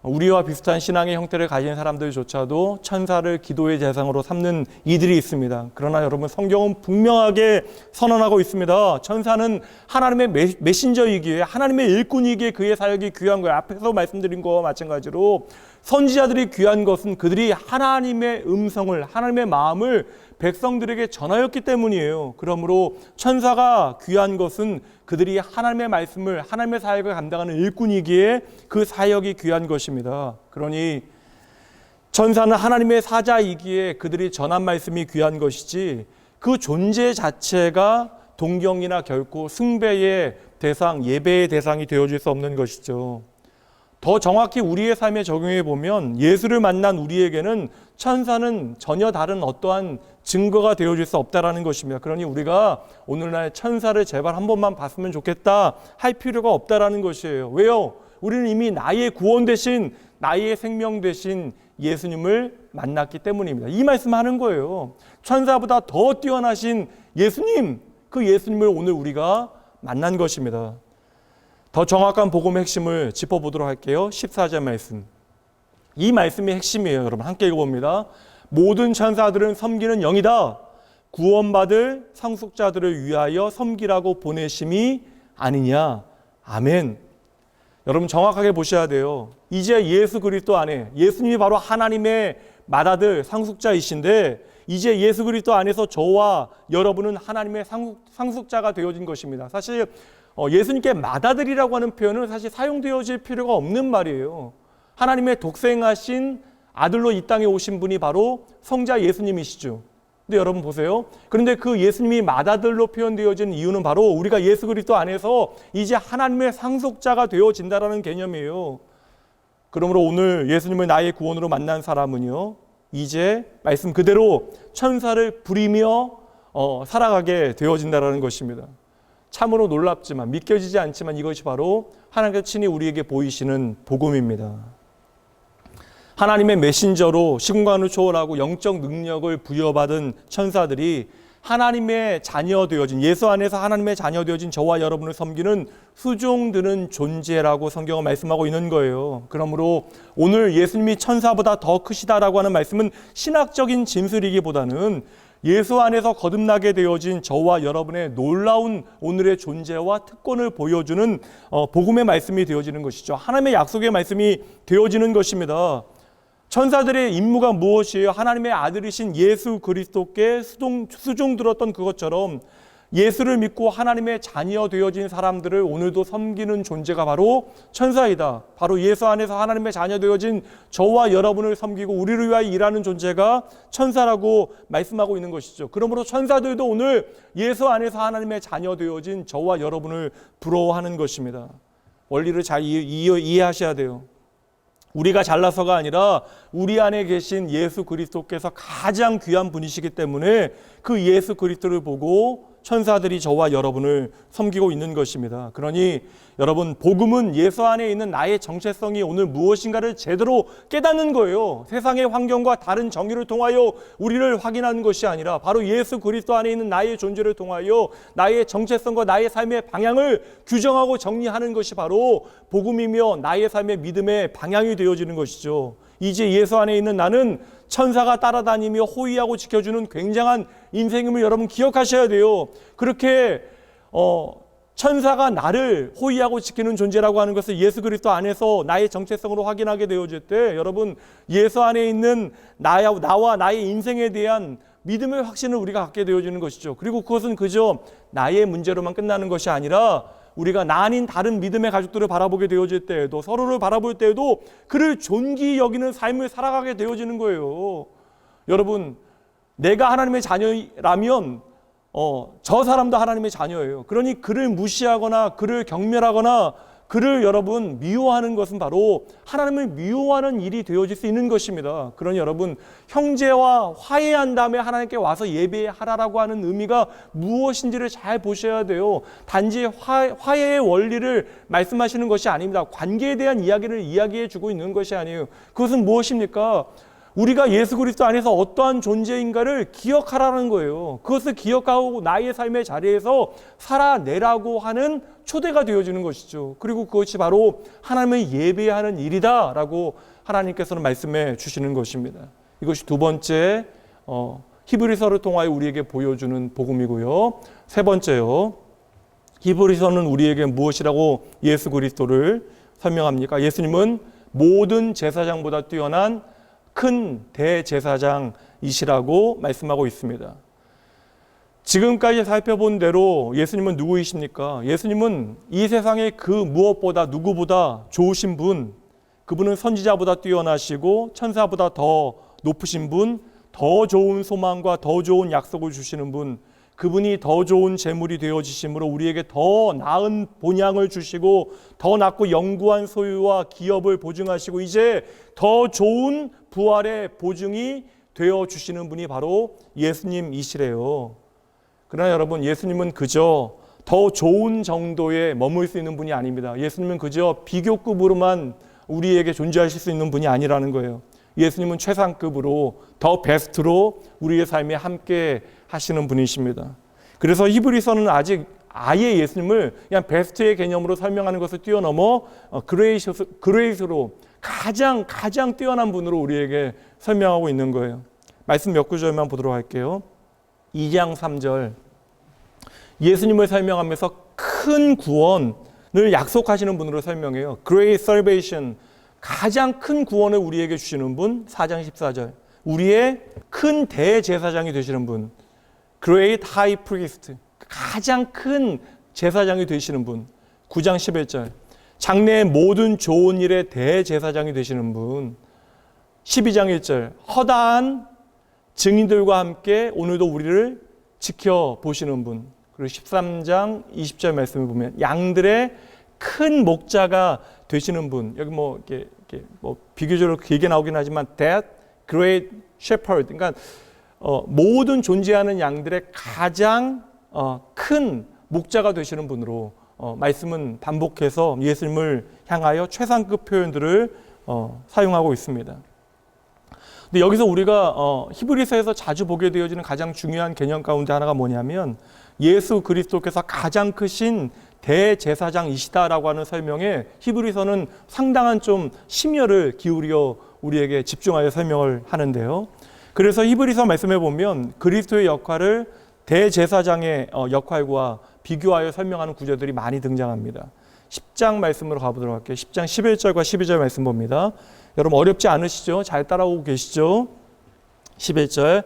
[SPEAKER 3] 우리와 비슷한 신앙의 형태를 가진 사람들조차도 천사를 기도의 대상으로 삼는 이들이 있습니다. 그러나 여러분, 성경은 분명하게 선언하고 있습니다. 천사는 하나님의 메신저이기에, 하나님의 일꾼이기에 그의 사역이 귀한 거예요. 앞에서 말씀드린 거와 마찬가지로 선지자들이 귀한 것은 그들이 하나님의 음성을, 하나님의 마음을 백성들에게 전하였기 때문이에요. 그러므로 천사가 귀한 것은 그들이 하나님의 말씀을, 하나님의 사역을 감당하는 일꾼이기에 그 사역이 귀한 것입니다. 그러니 천사는 하나님의 사자이기에 그들이 전한 말씀이 귀한 것이지 그 존재 자체가 동경이나 결코 숭배의 대상, 예배의 대상이 되어줄 수 없는 것이죠. 더 정확히 우리의 삶에 적용해 보면 예수를 만난 우리에게는 천사는 전혀 다른 어떠한 증거가 되어줄 수 없다라는 것입니다. 그러니 우리가 오늘날 천사를 제발 한 번만 봤으면 좋겠다 할 필요가 없다라는 것이에요. 왜요? 우리는 이미 나의 구원 대신, 나의 생명 대신 예수님을 만났기 때문입니다. 이 말씀하는 거예요. 천사보다 더 뛰어나신 예수님, 그 예수님을 오늘 우리가 만난 것입니다. 더 정확한 복음의 핵심을 짚어보도록 할게요. 14절 말씀. 이 말씀이 핵심이에요. 여러분 함께 읽어봅니다. 모든 천사들은 섬기는 영이다. 구원받을 상속자들을 위하여 섬기라고 보내심이 아니냐. 아멘. 여러분 정확하게 보셔야 돼요. 이제 예수 그리스도 안에, 예수님이 바로 하나님의 맏아들 상속자이신데 이제 예수 그리스도 안에서 저와 여러분은 하나님의 상속자가 되어진 것입니다. 사실 예수님께 맏아들이라고 하는 표현은 사실 사용되어질 필요가 없는 말이에요. 하나님의 독생하신 아들로 이 땅에 오신 분이 바로 성자 예수님이시죠. 근데 여러분 보세요. 그런데 그 예수님이 맏아들로 표현되어진 이유는 바로 우리가 예수 그리스도 안에서 이제 하나님의 상속자가 되어진다라는 개념이에요. 그러므로 오늘 예수님을 나의 구원으로 만난 사람은요, 이제 말씀 그대로 천사를 부리며 살아가게 되어진다라는 것입니다. 참으로 놀랍지만 믿겨지지 않지만 이것이 바로 하나님께서 친히 우리에게 보이시는 복음입니다. 하나님의 메신저로 시공간을 초월하고 영적 능력을 부여받은 천사들이 하나님의 자녀 되어진, 예수 안에서 하나님의 자녀 되어진 저와 여러분을 섬기는 수종드는 존재라고 성경은 말씀하고 있는 거예요. 그러므로 오늘 예수님이 천사보다 더 크시다라고 하는 말씀은 신학적인 진술이기보다는 예수 안에서 거듭나게 되어진 저와 여러분의 놀라운 오늘의 존재와 특권을 보여주는 복음의 말씀이 되어지는 것이죠. 하나님의 약속의 말씀이 되어지는 것입니다. 천사들의 임무가 무엇이에요? 하나님의 아들이신 예수 그리스도께 수종 들었던 그것처럼 예수를 믿고 하나님의 자녀 되어진 사람들을 오늘도 섬기는 존재가 바로 천사이다. 바로 예수 안에서 하나님의 자녀 되어진 저와 여러분을 섬기고 우리를 위하여 일하는 존재가 천사라고 말씀하고 있는 것이죠. 그러므로 천사들도 오늘 예수 안에서 하나님의 자녀 되어진 저와 여러분을 부러워하는 것입니다. 원리를 잘 이해하셔야 돼요. 우리가 잘나서가 아니라 우리 안에 계신 예수 그리스도께서 가장 귀한 분이시기 때문에 그 예수 그리스도를 보고 천사들이 저와 여러분을 섬기고 있는 것입니다. 그러니 여러분, 복음은 예수 안에 있는 나의 정체성이 오늘 무엇인가를 제대로 깨닫는 거예요. 세상의 환경과 다른 정의를 통하여 우리를 확인하는 것이 아니라 바로 예수 그리스도 안에 있는 나의 존재를 통하여 나의 정체성과 나의 삶의 방향을 규정하고 정리하는 것이 바로 복음이며 나의 삶의 믿음의 방향이 되어지는 것이죠. 이제 예수 안에 있는 나는 천사가 따라다니며 호위하고 지켜주는 굉장한 인생임을 여러분 기억하셔야 돼요. 그렇게 천사가 나를 호위하고 지키는 존재라고 하는 것을 예수 그리스도 안에서 나의 정체성으로 확인하게 되어질 때 여러분, 예수 안에 있는 나와 나의 인생에 대한 믿음의 확신을 우리가 갖게 되어지는 것이죠. 그리고 그것은 그저 나의 문제로만 끝나는 것이 아니라 우리가 나 아닌 다른 믿음의 가족들을 바라보게 되어질 때에도, 서로를 바라볼 때에도 그를 존귀히 여기는 삶을 살아가게 되어지는 거예요. 여러분, 내가 하나님의 자녀라면 저 사람도 하나님의 자녀예요. 그러니 그를 무시하거나 그를 경멸하거나 그를 여러분 미워하는 것은 바로 하나님을 미워하는 일이 되어질 수 있는 것입니다. 그러니 여러분, 형제와 화해한 다음에 하나님께 와서 예배하라라고 하는 의미가 무엇인지를 잘 보셔야 돼요. 단지 화해의 원리를 말씀하시는 것이 아닙니다. 관계에 대한 이야기를 이야기해 주고 있는 것이 아니에요. 그것은 무엇입니까? 우리가 예수 그리스도 안에서 어떠한 존재인가를 기억하라는 거예요. 그것을 기억하고 나의 삶의 자리에서 살아내라고 하는 초대가 되어지는 것이죠. 그리고 그것이 바로 하나님을 예배하는 일이다라고 하나님께서는 말씀해 주시는 것입니다. 이것이 두 번째 히브리서를 통하여 우리에게 보여주는 복음이고요. 세 번째요, 히브리서는 우리에게 무엇이라고 예수 그리스도를 설명합니까? 예수님은 모든 제사장보다 뛰어난 큰 대제사장이시라고 말씀하고 있습니다. 지금까지 살펴본 대로 예수님은 누구이십니까? 예수님은 이 세상의 그 무엇보다 누구보다 좋으신 분, 그분은 선지자보다 뛰어나시고 천사보다 더 높으신 분, 더 좋은 소망과 더 좋은 약속을 주시는 분, 그분이 더 좋은 재물이 되어지심으로 우리에게 더 나은 본향을 주시고 더 낮고 영구한 소유와 기업을 보증하시고 이제 더 좋은 부활의 보증이 되어주시는 분이 바로 예수님이시래요. 그러나 여러분, 예수님은 그저 더 좋은 정도에 머물 수 있는 분이 아닙니다. 예수님은 그저 비교급으로만 우리에게 존재하실 수 있는 분이 아니라는 거예요. 예수님은 최상급으로 더 베스트로 우리의 삶에 함께 하시는 분이십니다. 그래서 히브리서는 아직 아예 예수님을 그냥 베스트의 개념으로 설명하는 것을 뛰어넘어 그레이스로 가장 뛰어난 분으로 우리에게 설명하고 있는 거예요. 말씀 몇 구절만 보도록 할게요. 2장 3절, 예수님을 설명하면서 큰 구원을 약속하시는 분으로 설명해요. Great Salvation, 가장 큰 구원을 우리에게 주시는 분. 4장 14절, 우리의 큰 대제사장이 되시는 분. Great High Priest, 가장 큰 제사장이 되시는 분. 9장 11절, 장래의 모든 좋은 일의 대제사장이 되시는 분. 12장 1절, 허다한 증인들과 함께 오늘도 우리를 지켜보시는 분. 그리고 13장 20절 말씀을 보면 양들의 큰 목자가 되시는 분. 여기 뭐 이렇게 뭐 비교적으로 길게 나오긴 하지만 that great shepherd, 그러니까 모든 존재하는 양들의 가장 큰 목자가 되시는 분으로 말씀은 반복해서 예수님을 향하여 최상급 표현들을 사용하고 있습니다. 근데 여기서 우리가 히브리서에서 자주 보게 되어지는 가장 중요한 개념 가운데 하나가 뭐냐면 예수 그리스도께서 가장 크신 대제사장이시다라고 하는 설명에 히브리서는 상당한 좀 심혈을 기울여 우리에게 집중하여 설명을 하는데요. 그래서 히브리서 말씀해 보면 그리스도의 역할을 대제사장의 역할과 비교하여 설명하는 구절들이 많이 등장합니다. 10장 말씀으로 가보도록 할게요. 10장 11절과 12절 말씀 봅니다. 여러분 어렵지 않으시죠? 잘 따라오고 계시죠? 11절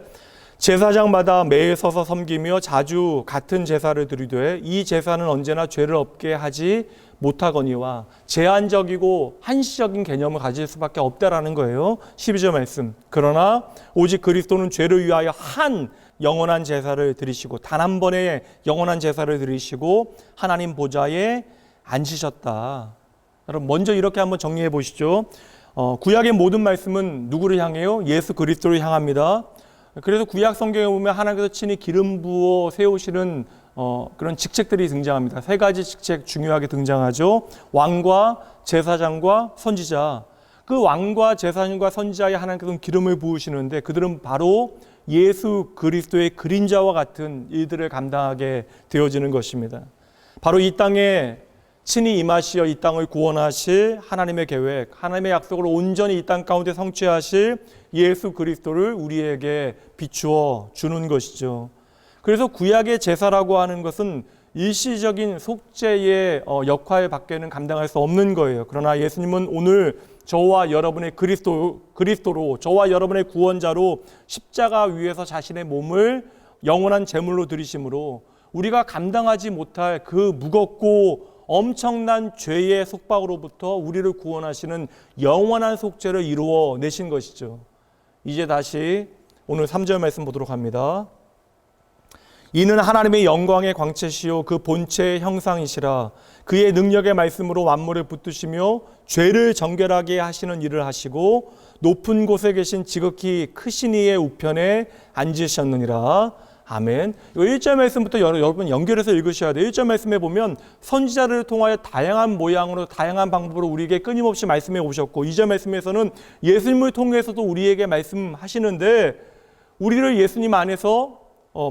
[SPEAKER 3] 제사장마다 매일 서서 섬기며 자주 같은 제사를 드리되 이 제사는 언제나 죄를 없게 하지 못하거니와 제한적이고 한시적인 개념을 가질 수밖에 없다라는 거예요. 12절 말씀. 그러나 오직 그리스도는 죄를 위하여 한 영원한 제사를 드리시고 단 한 번의 영원한 제사를 드리시고 하나님 보좌에 앉으셨다. 여러분 먼저 이렇게 한번 정리해 보시죠. 구약의 모든 말씀은 누구를 향해요? 예수 그리스도를 향합니다. 그래서 구약 성경에 보면 하나님께서 친히 기름 부어 세우시는 그런 직책들이 등장합니다. 세 가지 직책 중요하게 등장하죠. 왕과 제사장과 선지자. 그 왕과 제사장과 선지자에 하나님께서는 기름을 부으시는데 그들은 바로 예수 그리스도의 그림자와 같은 일들을 감당하게 되어지는 것입니다. 바로 이 땅에 친히 임하시어 이 땅을 구원하실 하나님의 계획, 하나님의 약속을 온전히 이 땅 가운데 성취하실 예수 그리스도를 우리에게 비추어 주는 것이죠. 그래서 구약의 제사라고 하는 것은 일시적인 속죄의 역할밖에는 감당할 수 없는 거예요. 그러나 예수님은 오늘 저와 여러분의 그리스도로 저와 여러분의 구원자로 십자가 위에서 자신의 몸을 영원한 제물로 드리심으로 우리가 감당하지 못할 그 무겁고 엄청난 죄의 속박으로부터 우리를 구원하시는 영원한 속죄를 이루어 내신 것이죠. 이제 다시 오늘 3절 말씀 보도록 합니다. 이는 하나님의 영광의 광채시요 그 본체의 형상이시라. 그의 능력의 말씀으로 만물을 붙드시며 죄를 정결하게 하시는 일을 하시고 높은 곳에 계신 지극히 크신 이의 우편에 앉으셨느니라. 아멘. 이 1절 말씀부터 여러분 연결해서 읽으셔야 돼요. 1절 말씀에 보면 선지자를 통하여 다양한 모양으로 다양한 방법으로 우리에게 끊임없이 말씀해 오셨고 2절 말씀에서는 예수님을 통해서도 우리에게 말씀하시는데 우리를 예수님 안에서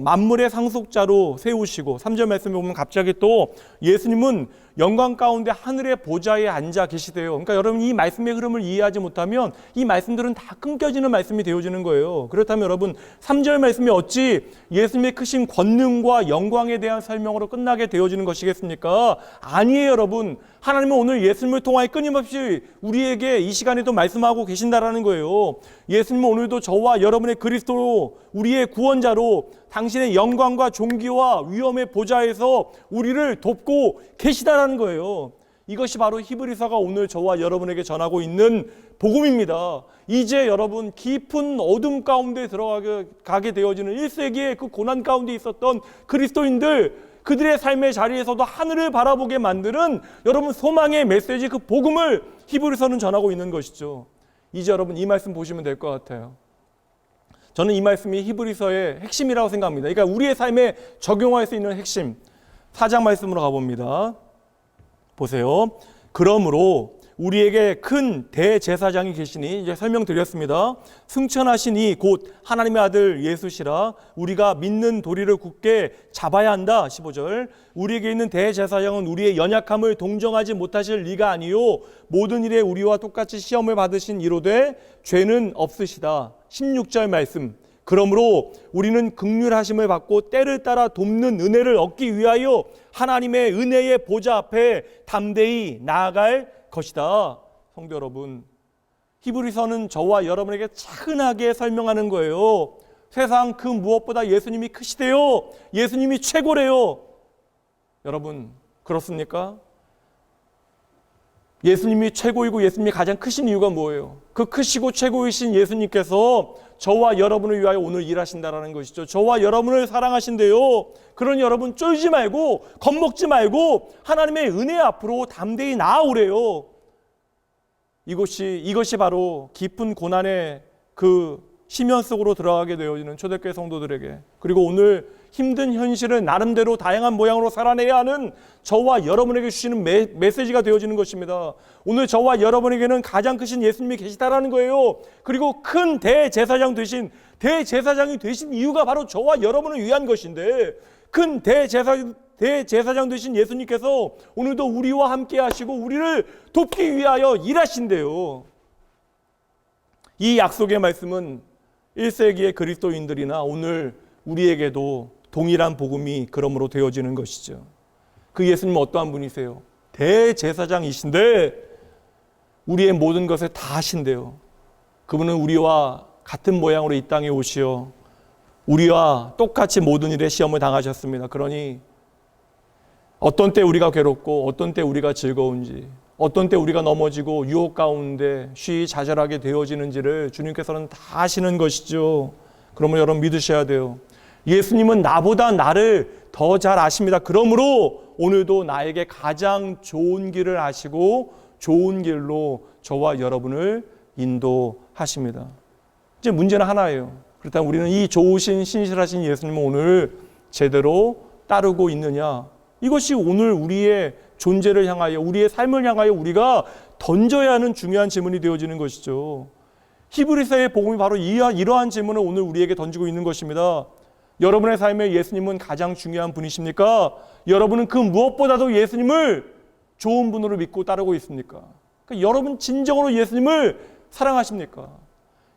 [SPEAKER 3] 만물의 상속자로 세우시고 3절 말씀에 보면 갑자기 또 예수님은 영광 가운데 하늘의 보좌에 앉아 계시대요. 그러니까 여러분 이 말씀의 흐름을 이해하지 못하면 이 말씀들은 다 끊겨지는 말씀이 되어지는 거예요. 그렇다면 여러분 3절 말씀이 어찌 예수님의 크신 권능과 영광에 대한 설명으로 끝나게 되어지는 것이겠습니까? 아니에요 여러분. 하나님은 오늘 예수님을 통하여 끊임없이 우리에게 이 시간에도 말씀하고 계신다라는 거예요. 예수님은 오늘도 저와 여러분의 그리스도로 우리의 구원자로 당신의 영광과 존귀와 위엄의 보좌에서 우리를 돕고 계시다라는 거예요. 이것이 바로 히브리서가 오늘 저와 여러분에게 전하고 있는 복음입니다. 이제 여러분 깊은 어둠 가운데 들어가게 되어지는 1세기의 그 고난 가운데 있었던 그리스도인들 그들의 삶의 자리에서도 하늘을 바라보게 만드는 여러분 소망의 메시지 그 복음을 히브리서는 전하고 있는 것이죠. 이제 여러분 이 말씀 보시면 될 것 같아요. 저는 이 말씀이 히브리서의 핵심이라고 생각합니다. 그러니까 우리의 삶에 적용할 수 있는 핵심 4장 말씀으로 가봅니다. 보세요. 그러므로 우리에게 큰 대제사장이 계시니 이제 설명드렸습니다. 승천하신 이 곧 하나님의 아들 예수시라. 우리가 믿는 도리를 굳게 잡아야 한다. 15절. 우리에게 있는 대제사장은 우리의 연약함을 동정하지 못하실 리가 아니요 모든 일에 우리와 똑같이 시험을 받으신 이로되 죄는 없으시다. 16절 말씀. 그러므로 우리는 긍휼하심을 받고 때를 따라 돕는 은혜를 얻기 위하여 하나님의 은혜의 보좌 앞에 담대히 나아갈 것이다. 성도 여러분, 히브리서는 저와 여러분에게 차근하게 설명하는 거예요. 세상 그 무엇보다 예수님이 크시대요. 예수님이 최고래요. 여러분 그렇습니까? 예수님이 최고이고 예수님이 가장 크신 이유가 뭐예요? 그 크시고 최고이신 예수님께서 저와 여러분을 위하여 오늘 일하신다라는 것이죠. 저와 여러분을 사랑하신대요. 그러니 여러분 쫄지 말고 겁먹지 말고 하나님의 은혜 앞으로 담대히 나아오래요. 이것이 바로 깊은 고난의 그 심연 속으로 들어가게 되어지는 초대교회 성도들에게, 그리고 오늘 힘든 현실을 나름대로 다양한 모양으로 살아내야 하는 저와 여러분에게 주시는 메시지가 되어지는 것입니다. 오늘 저와 여러분에게는 가장 크신 예수님이 계시다라는 거예요. 그리고 큰 대제사장이 되신 이유가 바로 저와 여러분을 위한 것인데, 큰 대제사장 되신 예수님께서 오늘도 우리와 함께 하시고 우리를 돕기 위하여 일하신대요. 이 약속의 말씀은 1세기의 그리스도인들이나 오늘 우리에게도 동일한 복음이 그러므로 되어지는 것이죠. 그 예수님은 어떠한 분이세요? 대제사장이신데 우리의 모든 것을 다 하신대요. 그분은 우리와 같은 모양으로 이 땅에 오시어 우리와 똑같이 모든 일에 시험을 당하셨습니다. 그러니 어떤 때 우리가 괴롭고 어떤 때 우리가 즐거운지, 어떤 때 우리가 넘어지고 유혹 가운데 쉬이 좌절하게 되어지는지를 주님께서는 다 아시는 것이죠. 그러면 여러분 믿으셔야 돼요. 예수님은 나보다 나를 더 잘 아십니다. 그러므로 오늘도 나에게 가장 좋은 길을 아시고 좋은 길로 저와 여러분을 인도하십니다. 이제 문제는 하나예요. 그렇다면 우리는 이 좋으신 신실하신 예수님을 오늘 제대로 따르고 있느냐? 이것이 오늘 우리의 존재를 향하여, 우리의 삶을 향하여 우리가 던져야 하는 중요한 질문이 되어지는 것이죠. 히브리서의 복음이 바로 이러한 질문을 오늘 우리에게 던지고 있는 것입니다. 여러분의 삶에 예수님은 가장 중요한 분이십니까? 여러분은 그 무엇보다도 예수님을 좋은 분으로 믿고 따르고 있습니까? 그러니까 여러분 진정으로 예수님을 사랑하십니까?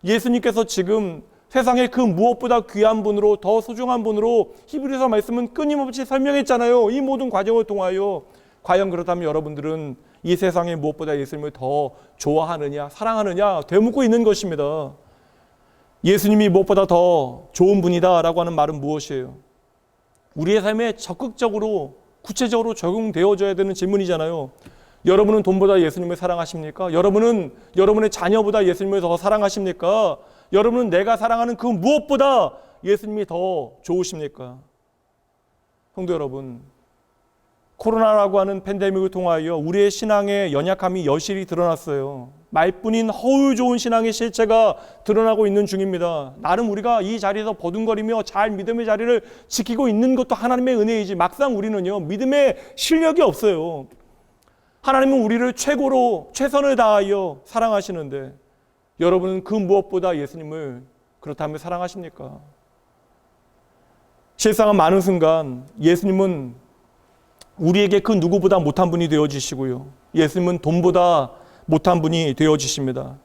[SPEAKER 3] 예수님께서 지금 세상에 그 무엇보다 귀한 분으로, 더 소중한 분으로 히브리서 말씀은 끊임없이 설명했잖아요. 이 모든 과정을 통하여. 과연 그렇다면 여러분들은 이 세상에 무엇보다 예수님을 더 좋아하느냐, 사랑하느냐 되묻고 있는 것입니다. 예수님이 무엇보다 더 좋은 분이다라고 하는 말은 무엇이에요? 우리의 삶에 적극적으로, 구체적으로 적용되어져야 되는 질문이잖아요. 여러분은 돈보다 예수님을 사랑하십니까? 여러분은 여러분의 자녀보다 예수님을 더 사랑하십니까? 여러분은 내가 사랑하는 그 무엇보다 예수님이 더 좋으십니까? 성도 여러분, 코로나라고 하는 팬데믹을 통하여 우리의 신앙의 연약함이 여실히 드러났어요. 말뿐인 허울 좋은 신앙의 실체가 드러나고 있는 중입니다. 나름 우리가 이 자리에서 버둥거리며 잘 믿음의 자리를 지키고 있는 것도 하나님의 은혜이지, 막상 우리는요 믿음의 실력이 없어요. 하나님은 우리를 최고로 최선을 다하여 사랑하시는데 여러분은 그 무엇보다 예수님을 그렇다면 사랑하십니까? 실상은 많은 순간 예수님은 우리에게 그 누구보다 못한 분이 되어지시고요, 예수님은 돈보다 못한 분이 되어지십니다.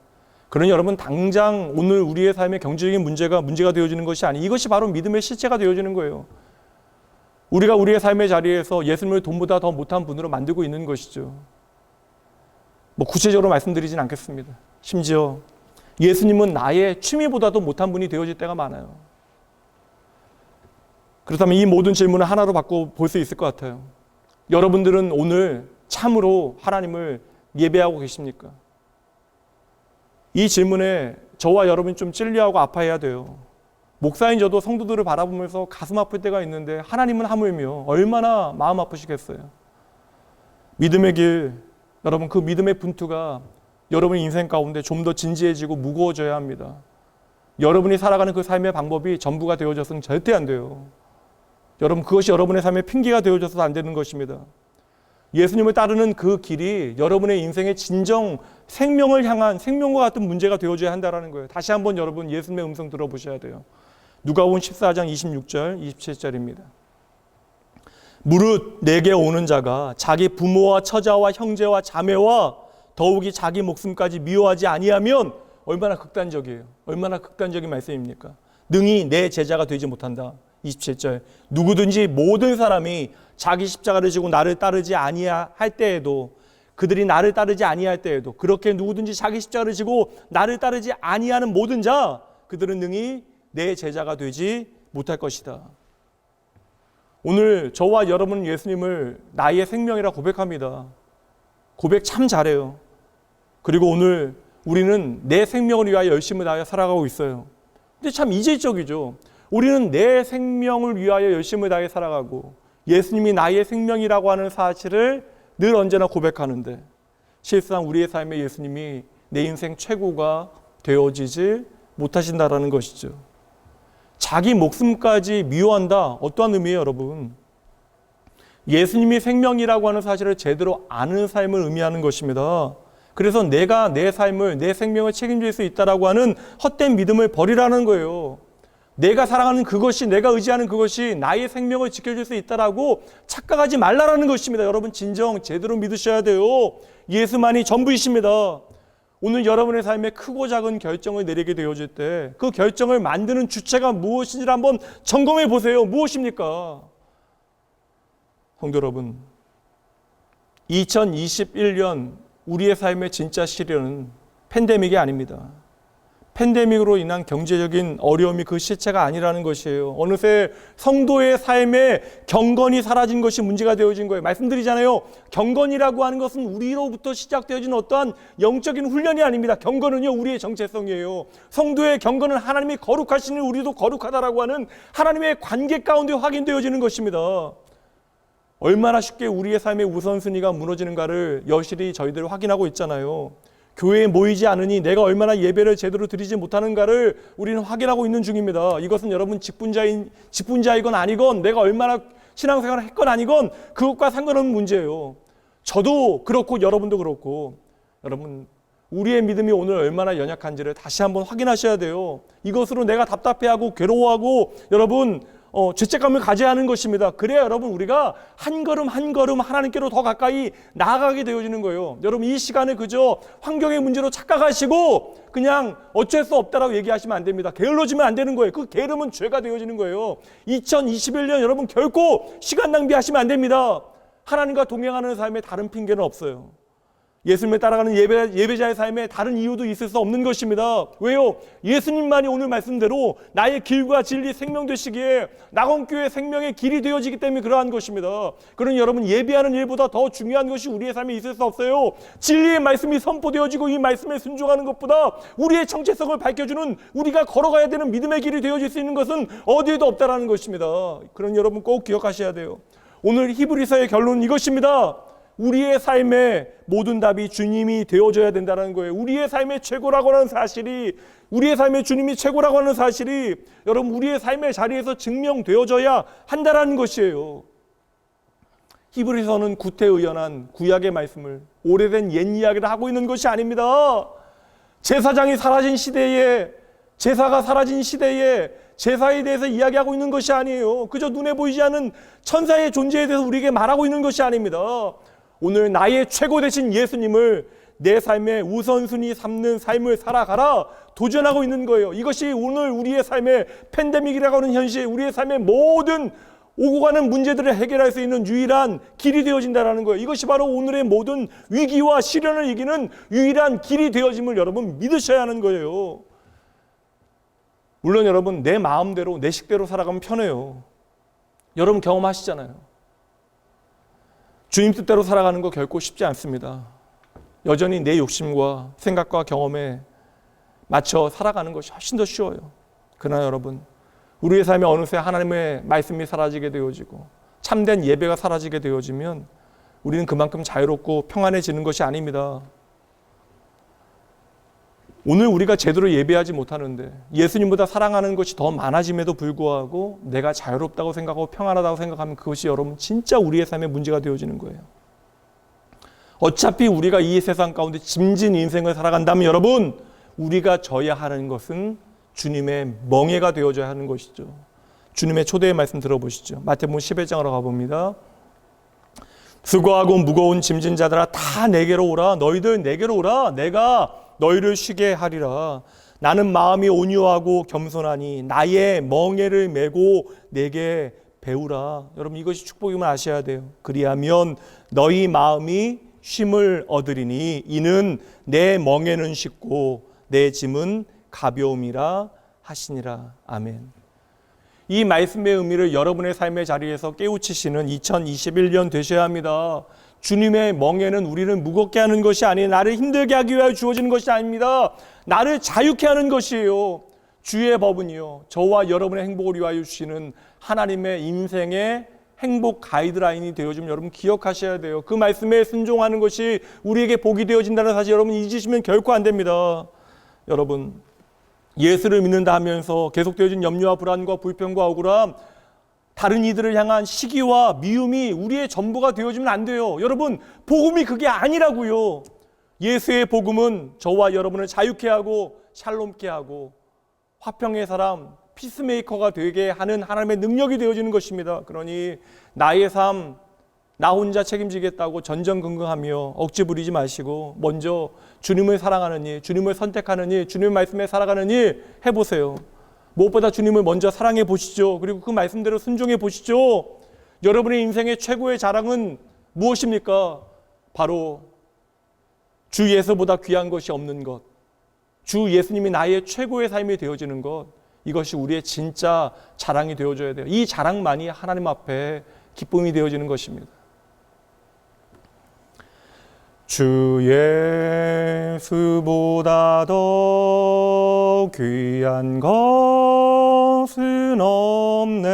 [SPEAKER 3] 그러니 여러분 당장 오늘 우리의 삶의 경제적인 문제가 되어지는 것이 아니, 이것이 바로 믿음의 실체가 되어지는 거예요. 우리가 우리의 삶의 자리에서 예수님을 돈보다 더 못한 분으로 만들고 있는 것이죠. 구체적으로 말씀드리진 않겠습니다. 심지어 예수님은 나의 취미보다도 못한 분이 되어질 때가 많아요. 그렇다면 이 모든 질문을 하나로 바꿔 볼 수 있을 것 같아요. 여러분들은 오늘 참으로 하나님을 예배하고 계십니까? 이 질문에 저와 여러분이 좀 찔려하고 아파해야 돼요. 목사인 저도 성도들을 바라보면서 가슴 아플 때가 있는데 하나님은 하물며 얼마나 마음 아프시겠어요. 믿음의 길, 여러분 그 믿음의 분투가 여러분의 인생 가운데 좀 더 진지해지고 무거워져야 합니다. 여러분이 살아가는 그 삶의 방법이 전부가 되어져서는 절대 안 돼요. 여러분 그것이 여러분의 삶의 핑계가 되어져서 안 되는 것입니다. 예수님을 따르는 그 길이 여러분의 인생의 진정 생명을 향한 생명과 같은 문제가 되어줘야 한다는 거예요. 다시 한번 여러분 예수님의 음성 들어보셔야 돼요. 누가복음 14장 26절 27절입니다. 무릇 내게 오는 자가 자기 부모와 처자와 형제와 자매와 더욱이 자기 목숨까지 미워하지 아니하면, 얼마나 극단적이에요. 얼마나 극단적인 말씀입니까? 능히 내 제자가 되지 못한다. 27절, 누구든지 모든 사람이 자기 십자가를 지고 나를 따르지 아니할 때에도, 그들이 나를 따르지 아니할 때에도, 그렇게 누구든지 자기 십자가를 지고 나를 따르지 아니하는 모든 자, 그들은 능히 내 제자가 되지 못할 것이다. 오늘 저와 여러분은 예수님을 나의 생명이라 고백합니다. 고백 참 잘해요. 그리고 오늘 우리는 내 생명을 위하여 열심을 다하여 살아가고 있어요. 근데 참 이질적이죠. 우리는 내 생명을 위하여 열심을 다해 살아가고 예수님이 나의 생명이라고 하는 사실을 늘 언제나 고백하는데, 실상 우리의 삶에 예수님이 내 인생 최고가 되어지지 못하신다라는 것이죠. 자기 목숨까지 미워한다. 어떠한 의미예요, 여러분? 예수님이 생명이라고 하는 사실을 제대로 아는 삶을 의미하는 것입니다. 그래서 내가 내 삶을, 내 생명을 책임질 수 있다라고 하는 헛된 믿음을 버리라는 거예요. 내가 사랑하는 그것이, 내가 의지하는 그것이 나의 생명을 지켜줄 수 있다라고 착각하지 말라라는 것입니다. 여러분 진정 제대로 믿으셔야 돼요. 예수만이 전부이십니다. 오늘 여러분의 삶에 크고 작은 결정을 내리게 되어질 때 그 결정을 만드는 주체가 무엇인지를 한번 점검해 보세요. 무엇입니까? 성도 여러분, 2021년 우리의 삶의 진짜 시련은 팬데믹이 아닙니다. 팬데믹으로 인한 경제적인 어려움이 그 실체가 아니라는 것이에요. 어느새 성도의 삶에 경건이 사라진 것이 문제가 되어진 거예요. 말씀드리잖아요. 경건이라고 하는 것은 우리로부터 시작되어진 어떠한 영적인 훈련이 아닙니다. 경건은요, 우리의 정체성이에요. 성도의 경건은 하나님이 거룩하시니 우리도 거룩하다라고 하는 하나님의 관계 가운데 확인되어지는 것입니다. 얼마나 쉽게 우리의 삶의 우선순위가 무너지는가를 여실히 저희들 확인하고 있잖아요. 교회에 모이지 않으니 내가 얼마나 예배를 제대로 드리지 못하는가를 우리는 확인하고 있는 중입니다. 이것은 여러분 직분자이건 아니건 내가 얼마나 신앙생활을 했건 아니건 그것과 상관없는 문제예요. 저도 그렇고 여러분도 그렇고, 여러분 우리의 믿음이 오늘 얼마나 연약한지를 다시 한번 확인하셔야 돼요. 이것으로 내가 답답해하고 괴로워하고 여러분 죄책감을 가져야 하는 것입니다. 그래야 여러분 우리가 한 걸음 한 걸음 하나님께로 더 가까이 나아가게 되어지는 거예요. 여러분 이 시간에 그저 환경의 문제로 착각하시고 그냥 어쩔 수 없다라고 얘기하시면 안 됩니다. 게을러지면 안 되는 거예요. 그 게으름은 죄가 되어지는 거예요. 2021년 여러분 결코 시간 낭비하시면 안 됩니다. 하나님과 동행하는 삶에 다른 핑계는 없어요. 예수님을 따라가는 예배자의 삶에 다른 이유도 있을 수 없는 것입니다. 왜요? 예수님만이 오늘 말씀대로 나의 길과 진리 생명 되시기에 낙원교회 생명의 길이 되어지기 때문에 그러한 것입니다. 그러니 여러분 예배하는 일보다 더 중요한 것이 우리의 삶에 있을 수 없어요. 진리의 말씀이 선포되어지고 이 말씀에 순종하는 것보다 우리의 정체성을 밝혀주는, 우리가 걸어가야 되는 믿음의 길이 되어질 수 있는 것은 어디에도 없다라는 것입니다. 그러니 여러분 꼭 기억하셔야 돼요. 오늘 히브리서의 결론은 이것입니다. 우리의 삶의 모든 답이 주님이 되어줘야 된다는 거예요. 우리의 삶의 최고라고 하는 사실이, 우리의 삶의 주님이 최고라고 하는 사실이 여러분 우리의 삶의 자리에서 증명되어져야 한다는 것이에요. 히브리서는 구태의연한 구약의 말씀을, 오래된 옛 이야기를 하고 있는 것이 아닙니다. 제사장이 사라진 시대에, 제사가 사라진 시대에 제사에 대해서 이야기하고 있는 것이 아니에요. 그저 눈에 보이지 않는 천사의 존재에 대해서 우리에게 말하고 있는 것이 아닙니다. 오늘 나의 최고 되신 예수님을 내 삶의 우선순위 삼는 삶을 살아가라 도전하고 있는 거예요. 이것이 오늘 우리의 삶의 팬데믹이라고 하는 현실, 우리의 삶의 모든 오고 가는 문제들을 해결할 수 있는 유일한 길이 되어진다는 거예요. 이것이 바로 오늘의 모든 위기와 시련을 이기는 유일한 길이 되어짐을 여러분 믿으셔야 하는 거예요. 물론 여러분 내 마음대로 내 식대로 살아가면 편해요. 여러분 경험하시잖아요. 주님 뜻대로 살아가는 거 결코 쉽지 않습니다. 여전히 내 욕심과 생각과 경험에 맞춰 살아가는 것이 훨씬 더 쉬워요. 그러나 여러분 우리의 삶에 어느새 하나님의 말씀이 사라지게 되어지고 참된 예배가 사라지게 되어지면 우리는 그만큼 자유롭고 평안해지는 것이 아닙니다. 오늘 우리가 제대로 예배하지 못하는데 예수님보다 사랑하는 것이 더 많아짐에도 불구하고 내가 자유롭다고 생각하고 평안하다고 생각하면 그것이 여러분 진짜 우리의 삶에 문제가 되어지는 거예요. 어차피 우리가 이 세상 가운데 짐진 인생을 살아간다면 여러분 우리가 져야 하는 것은 주님의 멍에가 되어져야 하는 것이죠. 주님의 초대의 말씀 들어보시죠. 마태복음 11장으로 가봅니다. 수고하고 무거운 짐진 자들아 다 내게로 오라. 너희들 내게로 오라. 내가 너희를 쉬게 하리라. 나는 마음이 온유하고 겸손하니 나의 멍에를 메고 내게 배우라. 여러분 이것이 축복임을 아셔야 돼요. 그리하면 너희 마음이 쉼을 얻으리니 이는 내 멍에는 쉽고 내 짐은 가벼움이라 하시니라. 아멘. 이 말씀의 의미를 여러분의 삶의 자리에서 깨우치시는 2021년 되셔야 합니다. 주님의 멍에는 우리를 무겁게 하는 것이 아니에요. 나를 힘들게 하기 위하여 주어지는 것이 아닙니다. 나를 자유케 하는 것이에요. 주의 법은요, 저와 여러분의 행복을 위하여 주시는 하나님의 인생의 행복 가이드라인이 되어주면 여러분 기억하셔야 돼요. 그 말씀에 순종하는 것이 우리에게 복이 되어진다는 사실 여러분 잊으시면 결코 안 됩니다. 여러분 예수를 믿는다 하면서 계속되어진 염려와 불안과 불평과 억울함, 다른 이들을 향한 시기와 미움이 우리의 전부가 되어지면 안 돼요. 여러분 복음이 그게 아니라고요. 예수의 복음은 저와 여러분을 자유케 하고 샬롬케 하고 화평의 사람, 피스메이커가 되게 하는 하나님의 능력이 되어지는 것입니다. 그러니 나의 삶, 나 혼자 책임지겠다고 전전긍긍하며 억지 부리지 마시고 먼저 주님을 사랑하는 일, 주님을 선택하는 일, 주님의 말씀에 살아가는 일 해보세요. 무엇보다 주님을 먼저 사랑해 보시죠. 그리고 그 말씀대로 순종해 보시죠. 여러분의 인생의 최고의 자랑은 무엇입니까? 바로 주 예수보다 귀한 것이 없는 것, 주 예수님이 나의 최고의 삶이 되어지는 것, 이것이 우리의 진짜 자랑이 되어줘야 돼요. 이 자랑만이 하나님 앞에 기쁨이 되어지는 것입니다. 주 예수보다 더 귀한 것은 없네.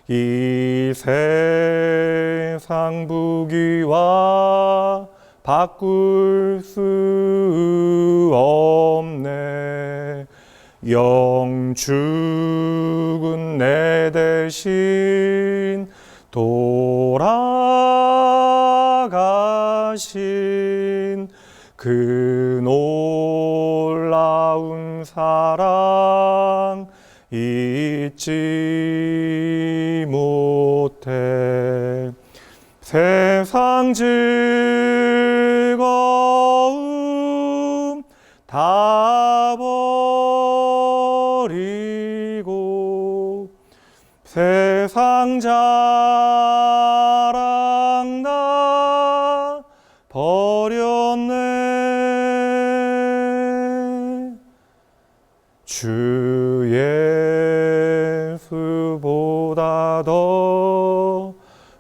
[SPEAKER 3] 이 세상 부귀와 바꿀 수 없네. 영 죽은 내 대신 돌아가신 그 놀라운 사랑 잊지 못해. 세상 즐거움 다 버리고 세상 자랑 다 버렸네. 주 예수보다 더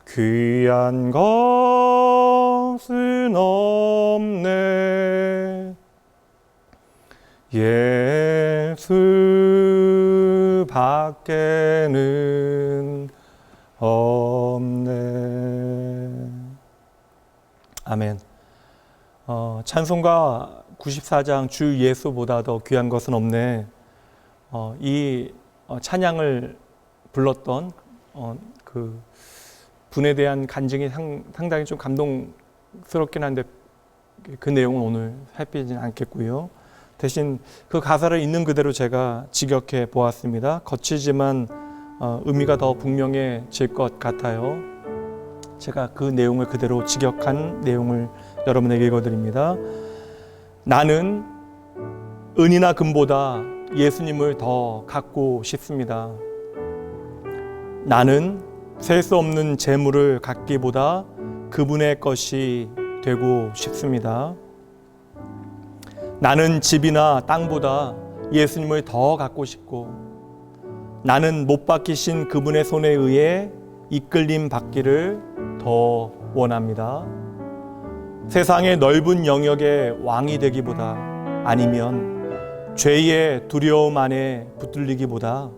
[SPEAKER 3] 귀한 것은 없네. 예수 밖에는 없네. 아멘. 찬송가 94장 주 예수보다 더 귀한 것은 없네. 이 찬양을 불렀던 그 분에 대한 간증이 상당히 좀 감동스럽긴 한데 그 내용은 오늘 살피지는 않겠고요. 대신 그 가사를 있는 그대로 제가 직역해 보았습니다. 거치지만 의미가 더 분명해질 것 같아요. 제가 그 내용을 그대로 직역한 내용을 여러분에게 읽어드립니다. 나는 은이나 금보다 예수님을 더 갖고 싶습니다. 나는 셀 수 없는 재물을 갖기보다 그분의 것이 되고 싶습니다. 나는 집이나 땅보다 예수님을 더 갖고 싶고, 나는 못 박히신 그분의 손에 의해 이끌림 받기를 더 원합니다. 세상의 넓은 영역의 왕이 되기보다, 아니면 죄의 두려움 안에 붙들리기보다,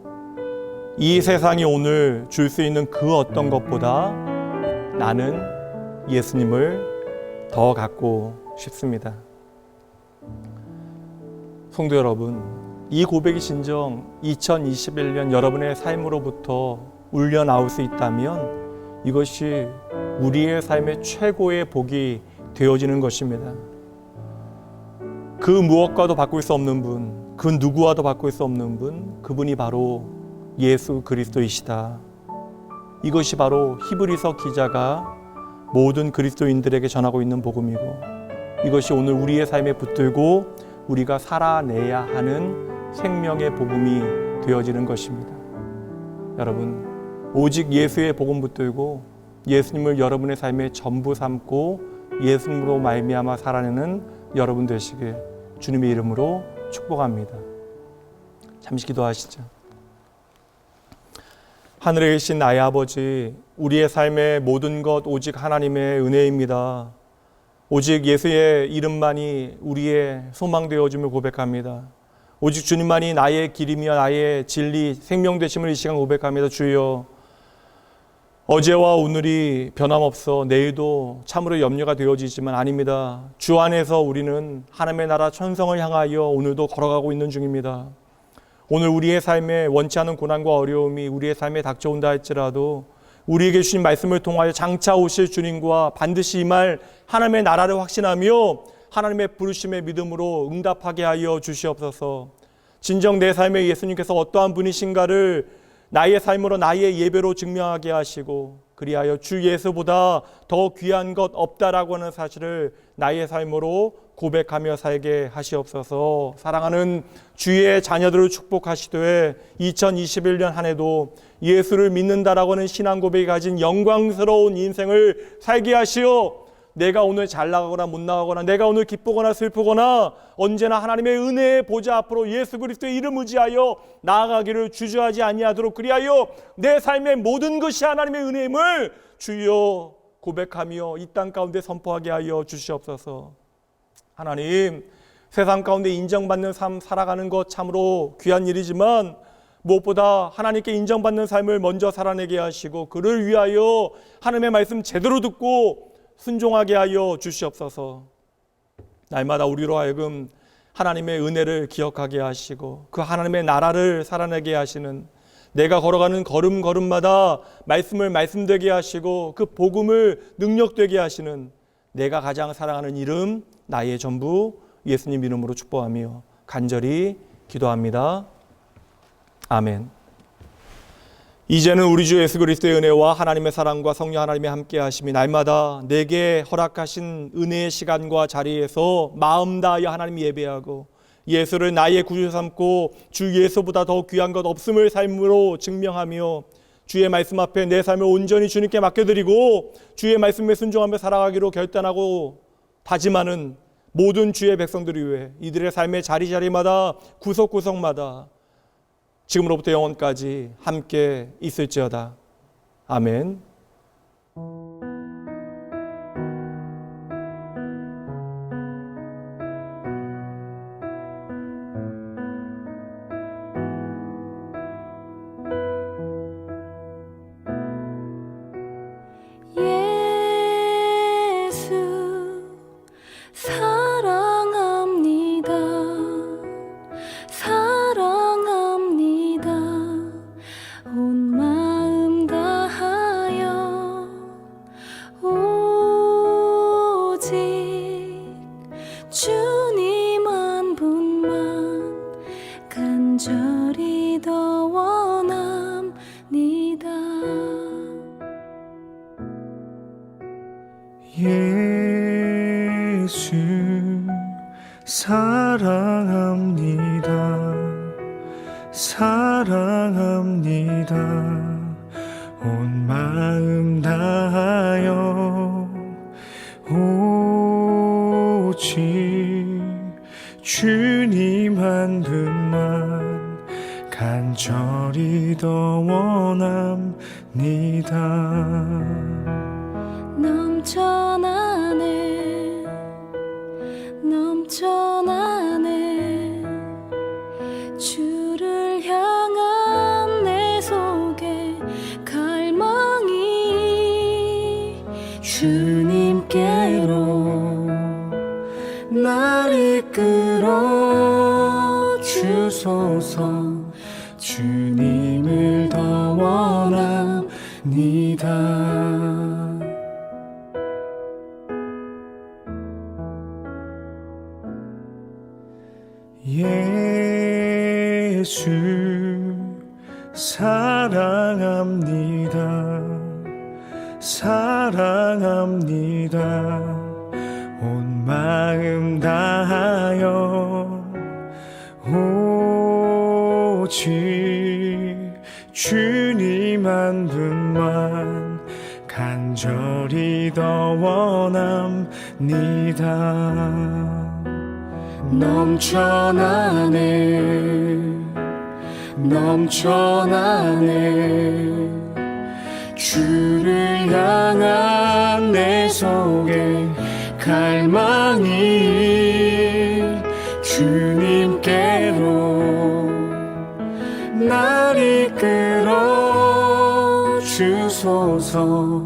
[SPEAKER 3] 이 세상이 오늘 줄 수 있는 그 어떤 것보다 나는 예수님을 더 갖고 싶습니다. 성도 여러분, 이 고백이 진정 2021년 여러분의 삶으로부터 울려 나올 수 있다면 이것이 우리의 삶의 최고의 복이 되어지는 것입니다. 그 무엇과도 바꿀 수 없는 분, 그 누구와도 바꿀 수 없는 분, 그분이 바로 예수 그리스도이시다. 이것이 바로 히브리서 기자가 모든 그리스도인들에게 전하고 있는 복음이고, 이것이 오늘 우리의 삶에 붙들고 우리가 살아내야 하는 생명의 복음이 되어지는 것입니다. 여러분, 오직 예수의 복음 붙들고 예수님을 여러분의 삶의 전부 삼고 예수님으로 말미암아 살아내는 여러분 되시길 주님의 이름으로 축복합니다. 잠시 기도하시죠. 하늘에 계신 나의 아버지, 우리의 삶의 모든 것 오직 하나님의 은혜입니다. 오직 예수의 이름만이 우리의 소망 되어주며 고백합니다. 오직 주님만이 나의 길이며 나의 진리, 생명 되심을 이 시간 고백합니다. 주여, 어제와 오늘이 변함없어 내일도 참으로 염려가 되어지지만 아닙니다. 주 안에서 우리는 하나님의 나라 천성을 향하여 오늘도 걸어가고 있는 중입니다. 오늘 우리의 삶에 원치 않은 고난과 어려움이 우리의 삶에 닥쳐온다 할지라도 우리에게 주신 말씀을 통하여 장차 오실 주님과 반드시 임할 하나님의 나라를 확신하며 하나님의 부르심의 믿음으로 응답하게 하여 주시옵소서. 진정 내 삶에 예수님께서 어떠한 분이신가를 나의 삶으로 나의 예배로 증명하게 하시고 그리하여 주 예수보다 더 귀한 것 없다라고 하는 사실을 나의 삶으로 고백하며 살게 하시옵소서. 사랑하는 주의 자녀들을 축복하시되 2021년 한 해도 예수를 믿는다라고 하는 신앙 고백이 가진 영광스러운 인생을 살게 하시오. 내가 오늘 잘 나가거나 못 나가거나 내가 오늘 기쁘거나 슬프거나 언제나 하나님의 은혜의 보좌 앞으로 예수 그리스도의 이름 의지하여 나아가기를 주저하지 아니하도록 그리하여 내 삶의 모든 것이 하나님의 은혜임을 주여 고백하며 이 땅 가운데 선포하게 하여 주시옵소서. 하나님, 세상 가운데 인정받는 삶 살아가는 것 참으로 귀한 일이지만 무엇보다 하나님께 인정받는 삶을 먼저 살아내게 하시고 그를 위하여 하나님의 말씀 제대로 듣고 순종하게 하여 주시옵소서. 날마다 우리로 하여금 하나님의 은혜를 기억하게 하시고 그 하나님의 나라를 살아내게 하시는 내가 걸어가는 걸음걸음마다 말씀을 말씀되게 하시고 그 복음을 능력되게 하시는 내가 가장 사랑하는 이름 나의 전부 예수님 이름으로 축복하며 간절히 기도합니다. 아멘. 이제는 우리 주 예수 그리스도의 은혜와 하나님의 사랑과 성령 하나님의 함께 하심이 날마다 내게 허락하신 은혜의 시간과 자리에서 마음 다하여 하나님 예배하고 예수를 나의 구주 삼고 주 예수보다 더 귀한 것 없음을 삶으로 증명하며 주의 말씀 앞에 내 삶을 온전히 주님께 맡겨드리고 주의 말씀에 순종하며 살아가기로 결단하고 다짐하는 모든 주의 백성들을 위해 이들의 삶의 자리자리마다 구석구석마다 지금으로부터 영원까지 함께 있을지어다. 아멘.
[SPEAKER 2] 예수 사랑합니다. 사랑합니다. 온 마음 다하여 오직 주님 한 분만 간절히 더 원합니다.
[SPEAKER 1] 예수 사랑합니다. 사랑합니다. 온 마음 다하여 오직 주님 한 분만 간절히 더 원합니다.
[SPEAKER 2] 넘쳐나네 넘쳐나네 주를 향한 내 속에 갈망이 주님께로
[SPEAKER 1] 날 이끌어 주소서. 주님을 더 원합니다. 예수 사랑합니다. 사랑합니다. 온 마음 다하여 오직 주님 한 분만 간절히 더 원합니다. 넘쳐나네 넘쳐나네 주를 향한 내 속에 갈망이 주님께로 날 이끌어 주소서.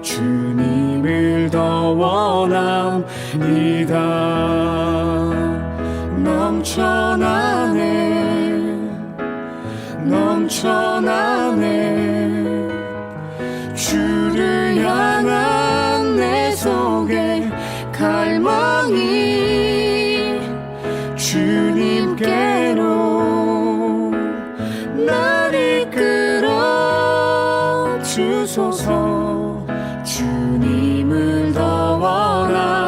[SPEAKER 1] 주님을 더 원합니다. 넘쳐나네 주를 향한 내 속에 갈망이 주님께로 날 이끌어 주소서. 주님을 더 원합니다.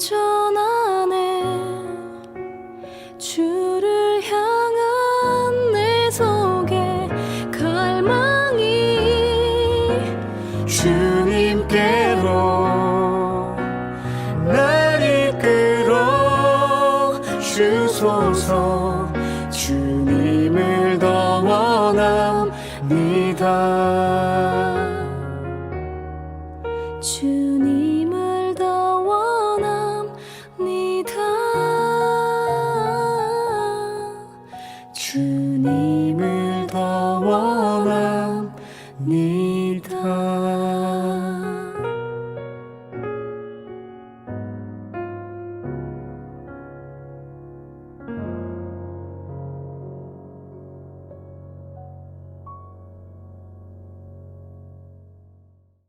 [SPEAKER 2] 넘쳐나네 주를 향한 내 속에 갈망이
[SPEAKER 1] 주님께로 날 이끌어 주소서.